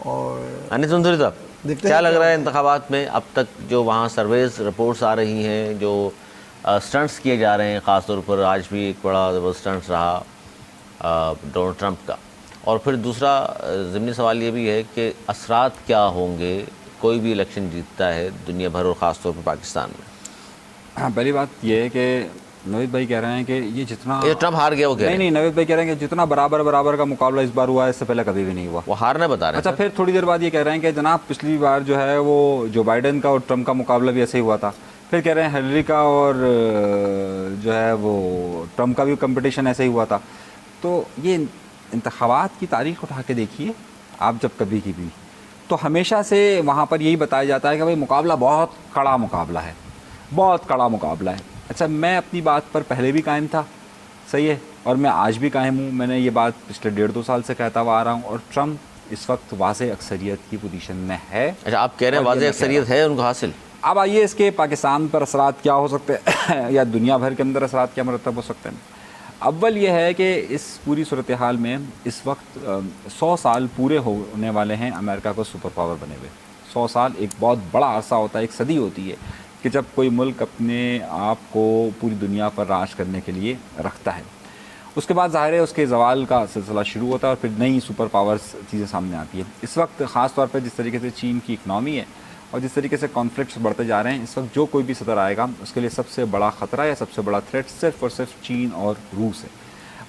और अनिस मंसूरी साहब, क्या लग रहा है इंतखाबात में अब तक जो वहाँ सर्वेज रिपोर्ट्स आ रही हैं, जो स्टंट्स किए जा रहे हैं, ख़ास तौर पर आज भी एक बड़ा स्टंट्स रहा डोनाल्ड ट्रंप का, और फिर दूसरा ज़िमनी सवाल ये भी है कि असरात क्या होंगे कोई भी इलेक्शन जीतता है दुनिया भर और ख़ास तौर पर पाकिस्तान में? हाँ, पहली बात ये है कि नवीद भाई कह रहे हैं कि ये जितना ये ट्रम्प हार गया वो कह रहे नहीं हैं। नहीं, नवीद भाई कह रहे हैं कि जितना बराबर बराबर का मुकाबला इस बार हुआ है इससे पहले कभी भी नहीं हुआ। वो हारना बता रहे हैं। अच्छा, फिर थोड़ी देर बाद ये कह रहे हैं कि जनाब पिछली बार जो है वो जो बाइडेन का और ट्रम्प का मुकाबला भी ऐसे ही हुआ था। फिर कह रहे हैं हिलरी का और जो है वो ट्रम्प का भी कंपटीशन ऐसे ही हुआ था। तो ये इंतखाबात की तारीख उठा के देखिए आप, जब कभी की भी, तो हमेशा से वहाँ पर यही बताया जाता है कि भाई मुकाबला बहुत कड़ा मुकाबला है, बहुत कड़ा मुकाबला है। अच्छा, मैं अपनी बात पर पहले भी कायम था, सही है, और मैं आज भी कायम हूँ। मैंने ये बात पिछले 1.5-2 साल से कहता हुआ आ रहा हूँ, और ट्रम्प इस वक्त वाज़े अक्सरियत की पोजीशन में है। अच्छा, आप कह रहे हैं वाज़े अक्सरियत है उनको हासिल। अब आइए इसके पाकिस्तान पर असरात क्या हो सकते हैं या दुनिया भर के अंदर असरात क्या मरतब हो सकते हैं। अव्वल यह है कि इस पूरी सूरत हाल में इस वक्त 100 साल पूरे होने वाले हैं अमेरिका को सुपर पावर बने हुए। 100 साल एक बहुत बड़ा अरसा होता है, एक सदी होती है कि जब कोई मुल्क अपने आप को पूरी दुनिया पर राज करने के लिए रखता है। उसके बाद ज़ाहिर है उसके ज़वाल का सिलसिला शुरू होता है और फिर नई सुपर पावर्स चीज़ें सामने आती है। इस वक्त ख़ास तौर पर जिस तरीके से चीन की इकनॉमी है और जिस तरीके से कॉन्फ्लिक्ट्स बढ़ते जा रहे हैं, इस वक्त जो कोई भी सदर आएगा उसके लिए सबसे बड़ा ख़तरा या सबसे बड़ा थ्रेट सिर्फ़ और सिर्फ चीन और रूस है।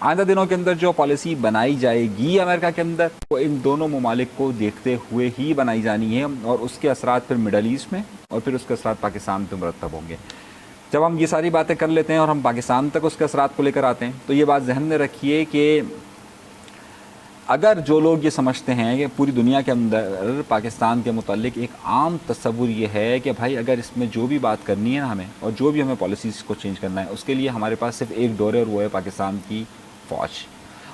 आइंदा दिनों के अंदर जो पॉलिसी बनाई जाएगी अमेरिका के अंदर, वो इन दोनों ममालिक को देखते हुए ही बनाई जानी है, और उसके असरात फिर मिडल ईस्ट में और फिर उसके असरात पाकिस्तान पर मुरतब होंगे। जब हम ये सारी बातें कर लेते हैं और हम पाकिस्तान तक उसके असरात को लेकर आते हैं, तो ये बात जहन में रखिए कि अगर जो लोग ये समझते हैं कि पूरी दुनिया के अंदर पाकिस्तान के मुतालिक एक आम तस्वुर ये है कि भाई अगर इसमें जो भी बात करनी है ना हमें, और जो भी हमें पॉलिसीज़ को चेंज करना है, उसके लिए हमारे पास सिर्फ एक डोर है और वो है पाकिस्तान की फ़ौज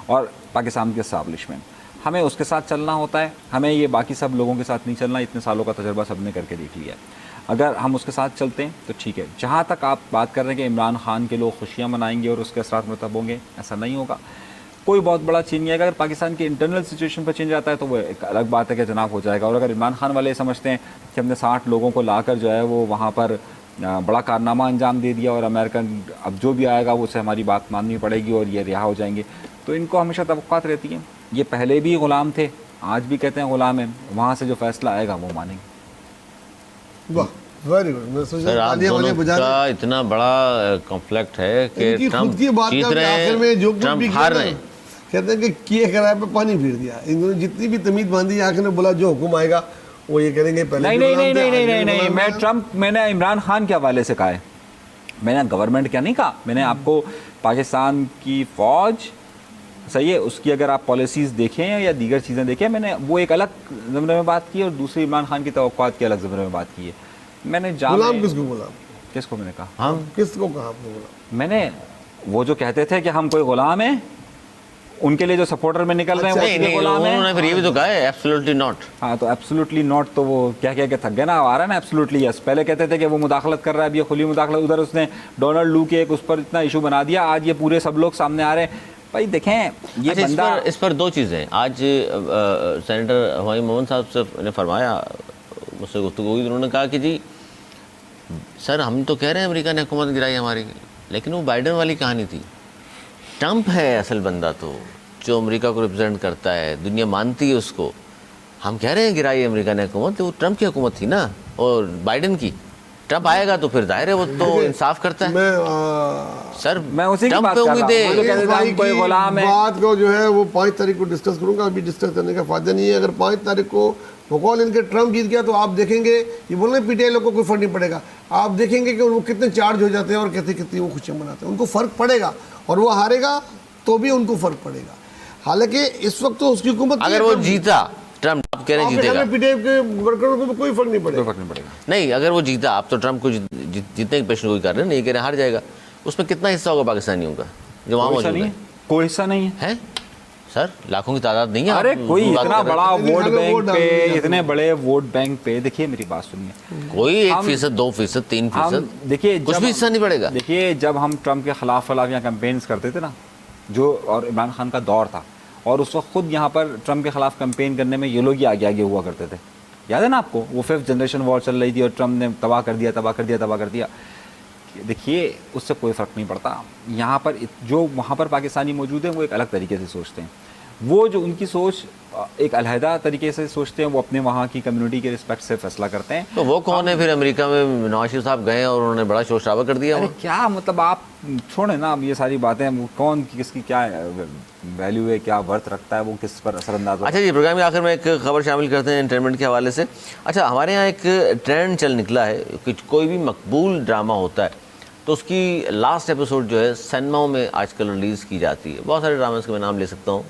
और पाकिस्तान के इस्टेब्लिशमेंट। हमें उसके साथ चलना होता है, हमें ये बाकी सब लोगों के साथ नहीं चलना। इतने सालों का तजर्बा सब ने करके देख लिया है। अगर हम उसके साथ चलते हैं तो ठीक है। जहाँ तक आप बात कर रहे हैं कि इमरान खान के लोग खुशियाँ मनाएंगे और उसके असरात मुरतब होंगे, ऐसा नहीं होगा। कोई बहुत बड़ा चेंज नहीं आएगा। अगर पाकिस्तान की इंटरनल सिचुएशन पर चेंज आता है तो वो एक अलग बात है कि जनाब हो जाएगा। और अगर इमरान खान वाले समझते हैं कि हमने 60 लोगों को लाकर जो है वो वहाँ पर बड़ा कारनामा अंजाम दे दिया और अमेरिकन अब जो भी आएगा वो उससे हमारी बात माननी पड़ेगी और ये रिहा हो जाएंगे, तो इनको हमेशा तवक्कुआत रहती हैं। ये पहले भी ग़ुलाम थे, आज भी कहते हैं ग़ुलाम हैं, वहाँ से जो फैसला आएगा वो मानेंगे। वाह, वेरी गुड। मैं सोचा सर आप दोनों का इतना बड़ा कॉन्फ्लिक्ट है कि ट्रम्प जीत रहे हैं, ट्रम्प हार रहे हैं। कहते हैं कि किए कराए पे पानी फिर दिया। इन दोनों जितनी भी तमीद बांधी, आखिर ने बोला जो हुक्म आएगा वो ये करेंगे। पहले नहीं, मैंने इमरान खान के हवाले से कहा है, मैंने गवर्नमेंट क्या नहीं कहा। मैंने आपको पाकिस्तान की फ़ौज, सही है, उसकी अगर आप पॉलिसीज़ देखें या दीगर चीज़ें देखें, मैंने वो एक अलग ज़मरे में बात की और दूसरी इमरान खान की तवक्कुआत की अलग ज़मरे में बात की है। मैंने गुलाम किसको बोला? किसको मैंने कहा? हाँ, किसको कहा आपने बोला? मैंने वो जो कहते थे कि हम कोई गुलाम हैं, उनके लिए जो सपोर्टर में निकल रहे हैं वो नहीं, गुलाम हैं। उन्होंने फिर ये भी तो कहा है एब्सोल्युटली नॉट। हाँ, तो एब्सोल्युटली नॉट तो वो क्या क्या थक गए ना, आ रहा है ना एब्सोल्युटली यस। पहले कहते थे कि वो मुदाखलत कर रहा है, अब ये खुली मुदाखलत। उधर उसने डोनाल्ड लू के एक उस पर इतना इशू बना दिया, आज ये पूरे सब लोग सामने आ रहे हैं। भाई देखें ये अच्छा, बंदा इस पर दो चीज़ें। आज सेनेटर हुमायूं मोहम्मद साहब से ने फरमाया, मुझसे गुफ्तगू हुई, उन्होंने कहा कि जी सर हम तो कह रहे हैं अमेरिका ने हुकूमत गिराई हमारी, लेकिन वो बाइडेन वाली कहानी थी। ट्रम्प है असल बंदा तो जो अमेरिका को रिप्रेजेंट करता है, दुनिया मानती है उसको। हम कह रहे हैं गिराई अमेरिका ने हुकूमत, वो ट्रम्प की हुकूमत थी ना और बाइडेन की। ट्रम्प आएगा तो फिर जाहिर है वो तो इंसाफ करता है। सर मैं उसी की बात कर रहा हूं। बात को जो है वो 5 तारीख को डिस्कस करूंगा, अभी डिस्कस करने का फायदा नहीं है। अगर 5 तारीख को बकौल इनके ट्रम्प जीत गया तो आप देखेंगे, ये बोल रहे पीटीआई लोग को कोई फर्क नहीं पड़ेगा, आप देखेंगे कि वो कितने चार्ज हो जाते हैं और कितनी कितनी वो खुशियाँ मनाते हैं। उनको फ़र्क पड़ेगा और वो हारेगा तो भी उनको फ़र्क पड़ेगा। हालांकि इस वक्त तो उसकी हुकूमत, अगर वो जीता ट्रम्प, आप कह रहे हैं जीतेगा, पीटीआई के वर्करों को कोई फर्क नहीं पड़ेगा। नहीं, अगर वो जीता, आप तो ट्रम्प को जीतने की पेशेंगोई कर रहे हैं, नहीं कह रहे हार जाएगा, उसमें कितना हिस्सा होगा पाकिस्तानियों का जो वहाँ मौजूद है? कोई हिस्सा नहीं है सर, लाखों की तादाद नहीं है। अरे कोई इतना बड़ा वोट बैंक पे, इतने बड़े वोट बैंक पे, देखिए मेरी बात सुनिए, कोई 1%, 2%, 3%, देखिए कुछ भी हिस्सा नहीं पड़ेगा। देखिए जब हम ट्रम्प के खिलाफ यहाँ कैंपेन्स करते थे ना, जो और इमरान खान का दौर था, और उस वक्त खुद यहाँ पर ट्रम्प के खिलाफ कैंपेन करने में ये लोग ही आगे आगे हुआ करते थे। याद है ना आपको, वो 5th जनरेशन वॉर चल रही थी और ट्रम्प ने तबाह कर दिया। देखिए उससे कोई फ़र्क नहीं पड़ता। यहाँ पर जो वहाँ पर पाकिस्तानी मौजूद हैं वो एक अलग तरीके से सोचते हैं। वो जो उनकी सोच एक अलहदा तरीके से सोचते हैं, वो अपने वहाँ की कम्युनिटी के रिस्पेक्ट से फैसला करते हैं। तो वो कौन है फिर? अमेरिका में नवाज शरीफ साहब गए और उन्होंने बड़ा शोर शराबा कर दिया अरे वहाँ। क्या मतलब, आप छोड़े ना अब ये सारी बातें, वो कौन किसकी क्या वैल्यू है, क्या वर्थ रखता है, वो किस पर असरअंदाज होता है। अच्छा जी, प्रोग्राम के आखिर में एक खबर शामिल करते हैं एंटरटेनमेंट के हवाले से। अच्छा, हमारे यहाँ एक ट्रेंड चल निकला है कि कोई भी मकबूल ड्रामा होता है तो उसकी लास्ट एपिसोड जो है सिनेमाओं में आजकल रिलीज़ की जाती है। बहुत सारे ड्रामास के मैं नाम ले सकता हूँ,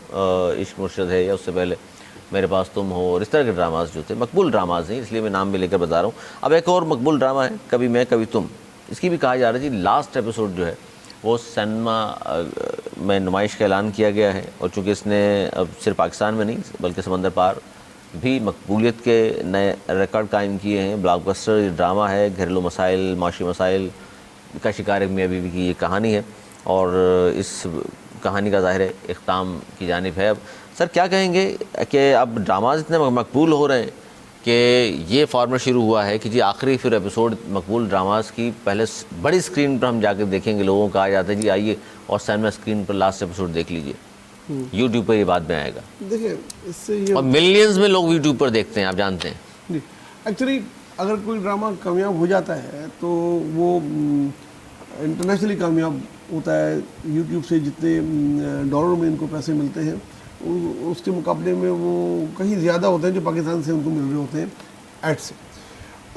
इश्क मुर्शद है, या उससे पहले मेरे पास तुम हो, और इस तरह के ड्रामास जो थे मकबूल ड्रामास हैं, इसलिए मैं नाम भी लेकर बता रहा हूँ। अब एक और मकबूल ड्रामा है कभी मैं कभी तुम, इसकी भी कहा जा रहा है जी लास्ट एपिसोड जो है वो सिनेमा में नुमाइश का ऐलान किया गया है। और चूँकि इसने अब सिर्फ पाकिस्तान में नहीं बल्कि समंदर पार भी मकबूलियत के नए रिकॉर्ड कायम किए हैं। ब्लॉकबस्टर ड्रामा है, घरेलू मसाइल, माशी मसाइल का शिकार एक मियाँ बीवी की ये कहानी है, और इस कहानी का ज़ाहिर है इख्ताम की जानिब है। अब सर क्या कहेंगे कि अब ड्रामाज इतने मकबूल हो रहे हैं कि ये फॉर्मेट शुरू हुआ है कि जी आखिरी फिर एपिसोड मकबूल ड्रामास की पहले बड़ी स्क्रीन पर हम जाकर देखेंगे, लोगों को कहा जाता है जी आइए और सिनेमा स्क्रीन पर लास्ट एपिसोड देख लीजिए। यूट्यूब पर ये बाद में आएगा, देखिए इससे ये और मिलियंस में लोग यूट्यूब पर देखते हैं, आप जानते हैं। जी, एक्चुअली अगर कोई ड्रामा कामयाब हो जाता है तो वो इंटरनेशनली कामयाब होता है। यूट्यूब से जितने डॉलर में इनको पैसे मिलते हैं उसके मुकाबले में वो कहीं ज़्यादा होते हैं जो पाकिस्तान से उनको मिल रहे होते हैं ऐड से।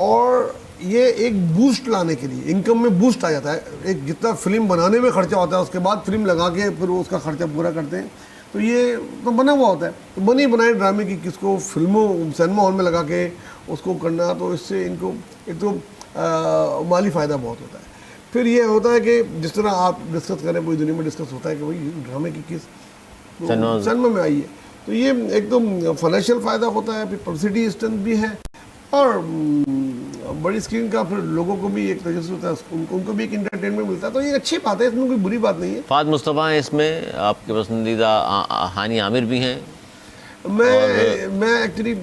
और ये एक बूस्ट लाने के लिए इनकम में बूस्ट आ जाता है। एक जितना फिल्म बनाने में खर्चा होता है उसके बाद फिल्म लगा के फिर वो उसका खर्चा पूरा करते हैं, तो ये तो बना हुआ होता है। तो बनी बनाए ड्रामे की किसको फिल्मों सिनेमा हॉल में लगा के उसको करना, तो इससे इनको एक तो माली फ़ायदा बहुत होता है। फिर ये होता है कि जिस तरह आप डिस्कस करें पूरी दुनिया में डिस्कस होता है कि भाई ड्रामे की किस सिनेमा में आई है, तो ये एक तो फाइनेंशियल फ़ायदा होता है, फिर पब्लिसिटी स्टंट भी है, और बड़ी स्क्रीन का फिर लोगों को भी एक तजस्सुस होता है, उनको भी एक इंटरटेनमें मिलता है। तो ये अच्छी बात है, इसमें कोई बुरी बात नहीं है। फाद मुस्तफ़ा हैं इसमें, आपके पसंदीदा हानी आमिर भी हैं। मैं एक्चुअली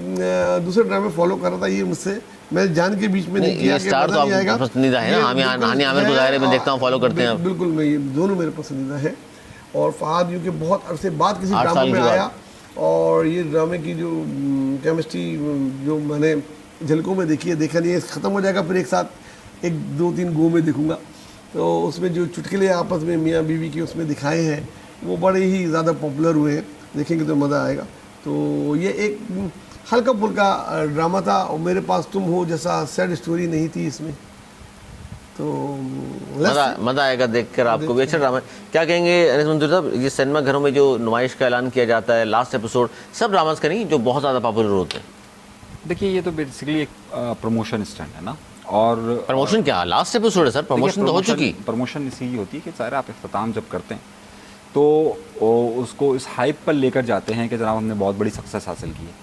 दूसरे ड्रामे फॉलो कर रहा था, ये मुझसे मैं जान के बीच में नहीं किया। ये स्टार तो आपका पसंदीदा है ना, हानी आमिर को ज़ाहिर है मैं देखता हूँ, फॉलो करते हैं। बिल्कुल, मैं ये दोनों मेरे पसंदीदा है। और फहाद यूँ के बहुत अरसे बाद किसी ड्रामे में आया, और ये ड्रामे की जो केमिस्ट्री जो मैंने झलकों में देखी है, देखा नहीं है, ख़त्म हो जाएगा फिर एक साथ 1-2-3 गो में देखूँगा। तो उसमें जो चुटकुले आपस में मियाँ बीवी के उसमें दिखाए हैं वो बड़े ही ज़्यादा पॉपुलर हुए हैं, देखेंगे तो मज़ा आएगा। तो ये एक हल्का फुल्का ड्रामा था, और मेरे पास तुम हो जैसा सैड स्टोरी नहीं थी इसमें, तो मज़ा आएगा देखकर आपको भी। अच्छा ड्रामा है। क्या कहेंगे अनीस मंसूर साहब, ये सिनेमा घरों में जो नुमाइश का ऐलान किया जाता है लास्ट एपिसोड, सब ड्रामास का नहीं जो बहुत ज़्यादा पॉपुलर होते हैं? देखिए ये तो बेसिकली एक प्रमोशन स्टंट है ना, और प्रमोशन क्या लास्ट एपिसोड है सर? प्रमोशन तो हो चुकी। प्रमोशन इसी होती है कि सारे आप इख्तिताम जब करते हैं तो उसको इस हाइप पर लेकर जाते हैं कि जनाब हमने बहुत बड़ी सक्सेस हासिल की है,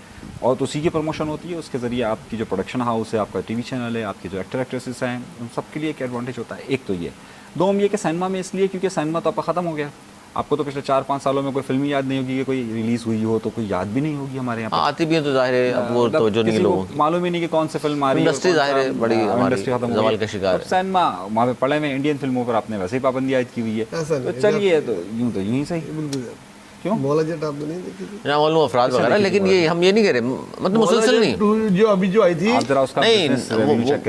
और तो उसी की प्रमोशन होती है। उसके ज़रिए आपकी जो प्रोडक्शन हाउस है, आपका टीवी चैनल है, आपके जो एक्टर एक्ट्रेसेस हैं, उन सब के लिए एक एडवांटेज होता है। एक तो ये, दो ये कि सिनेमा में इसलिए क्योंकि सिनेमा तो आपका ख़त्म हो गया। आपको तो पिछले 4-5 सालों में कोई फिल्म याद नहीं होगी कि कोई रिलीज़ हुई हो, तो कोई याद भी नहीं होगी हमारे यहाँ पर। आती भी है तो जाहिर है अब वो तवज्जो नहीं है लोगों की, मालूम ही नहीं कि कौन सी फिल्म आ रही है। इंडस्ट्री जाहिर है बड़ी इंडस्ट्री खत्म हो ज़वाल का शिकार है। सिनेमा वहाँ पे पड़े में इंडियन फिल्मों पर आपने वैसे ही पाबंदी आयद की हुई है। तो चलिए तो यूँ ही सही। क्यों मौला जट आपने नहीं देखी थी? ना मालूम अफराद वगैरह, लेकिन ये हम ये नहीं कह रहे, मतलब मुसलसल नहीं, जो अभी जो आई थी आप जरा उसका नहीं,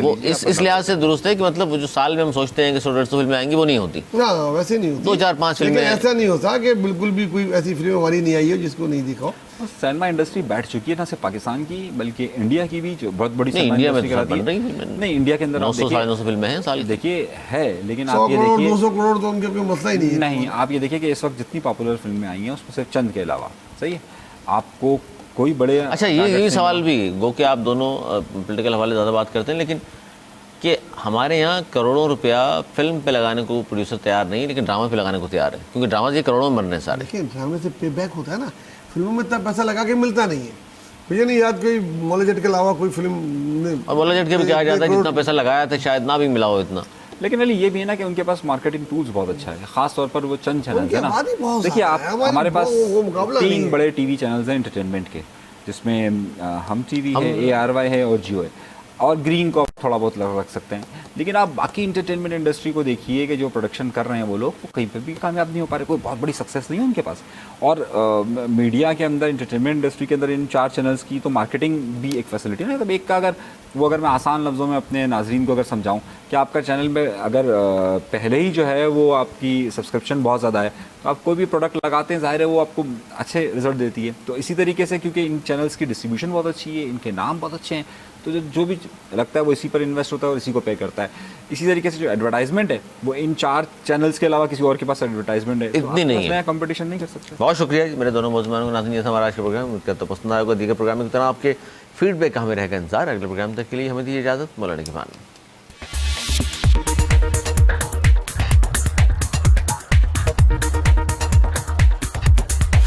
वो इस लिहाज से दुरुस्त है कि मतलब वो जो साल में हम सोचते हैं कि 100-150 फिल्में आएंगी, वो नहीं होती। ना वैसे नहीं होती, 2-4-5 फिल्में। ऐसा नहीं होता कि बिल्कुल भी कोई ऐसी फिल्म हमारी नहीं आई हो जिसको नहीं देखा। सिनेमा इंडस्ट्री बैठ चुकी है ना सिर्फ पाकिस्तान की बल्कि इंडिया की भी, जो बहुत बड़ी नहीं, इंडिया में इंडस्ट्री बन रही है। नहीं, इंडिया के अंदर 900-950 फिल्में हैं साल। देखिए है, लेकिन 100 आप ये करोड़ देखिए 200 करोड़ तो उनके कोई मसला ही नहीं है। नहीं, आप ये देखिए कि इस वक्त जितनी पॉपुलर फिल्में आई हैं उसमें सिर्फ चंद के अलावा, सही है, आपको कोई बड़े। अच्छा ये सवाल भी गो कि आप दोनों पॉलिटिकल हवाले ज़्यादा बात करते हैं, लेकिन कि हमारे यहाँ करोड़ों रुपया फिल्म पे लगाने को प्रोड्यूसर तैयार नहीं, लेकिन ड्रामा पे लगाने को तैयार है, क्योंकि ड्रामा ये करोड़ों में बन रहे हैं सारे। देखिए ड्रामे से पे बैक होता है ना, फिल्मों में इतना पैसा लगा के मिलता नहीं है। मुझे नहीं याद कोई मौला जट के अलावा कोई फिल्म ने, और मौला जट के भी कहा जाता है जितना पैसा लगाया था शायद ना भी मिला हो इतना। लेकिन अली ये भी है ना कि उनके पास मार्केटिंग टूल्स बहुत अच्छा है, खास तौर पर वो चंद चैनल है ना। देखिए आप, हमारे पास 3 बड़े टीवी चैनल्स हैं एंटरटेनमेंट के, जिसमें हम टीवी है, ARY है और जियो है। और ग्रीन को आप थोड़ा बहुत रख सकते हैं, लेकिन आप बाकी इंटरटेनमेंट इंडस्ट्री को देखिए कि जो प्रोडक्शन कर रहे हैं वो लोग, वो कहीं पर भी कामयाब नहीं हो पा रहे, कोई बहुत बड़ी सक्सेस नहीं है उनके पास। और मीडिया के अंदर, इंटरटेनमेंट इंडस्ट्री के अंदर इन 4 चैनल्स की तो मार्केटिंग भी एक फैसिलिटी है। मतलब एक का अगर मैं आसान लफ्ज़ों में अपने नाजरीन को अगर समझाऊँ कि आपका चैनल में अगर पहले ही जो है वो आपकी सब्सक्रिप्शन बहुत ज़्यादा है, तो आप कोई भी प्रोडक्ट लगाते हैं, ज़ाहिर है वो आपको अच्छे रिजल्ट देती है। तो इसी तरीके से क्योंकि इन चैनल्स की डिस्ट्रीब्यूशन बहुत अच्छी है, इनके नाम बहुत अच्छे हैं, तो जो भी लगता है वो इसी पर इन्वेस्ट होता है और इसी को पे करता है। इसी तरीके से जो एडवर्टाइजमेंट है वो इन 4 चैनल्स के अलावा किसी और के पास एडवर्टाइजमेंट है, इतनी नहीं है, कंपटीशन नहीं कर सकते। बहुत शुक्रिया मेरे दोनों मौजूदानों को। नाज़रीन, ये हमारा आज का प्रोग्राम, क्या तो पसंद आएगा। दीगर प्रोग्राम की तरह आपके फीडबैक का हमें रहेगा इंतजार। अगले प्रोग्राम तक के लिए हमें दीजिए इजाज़त। मौलाना की मान।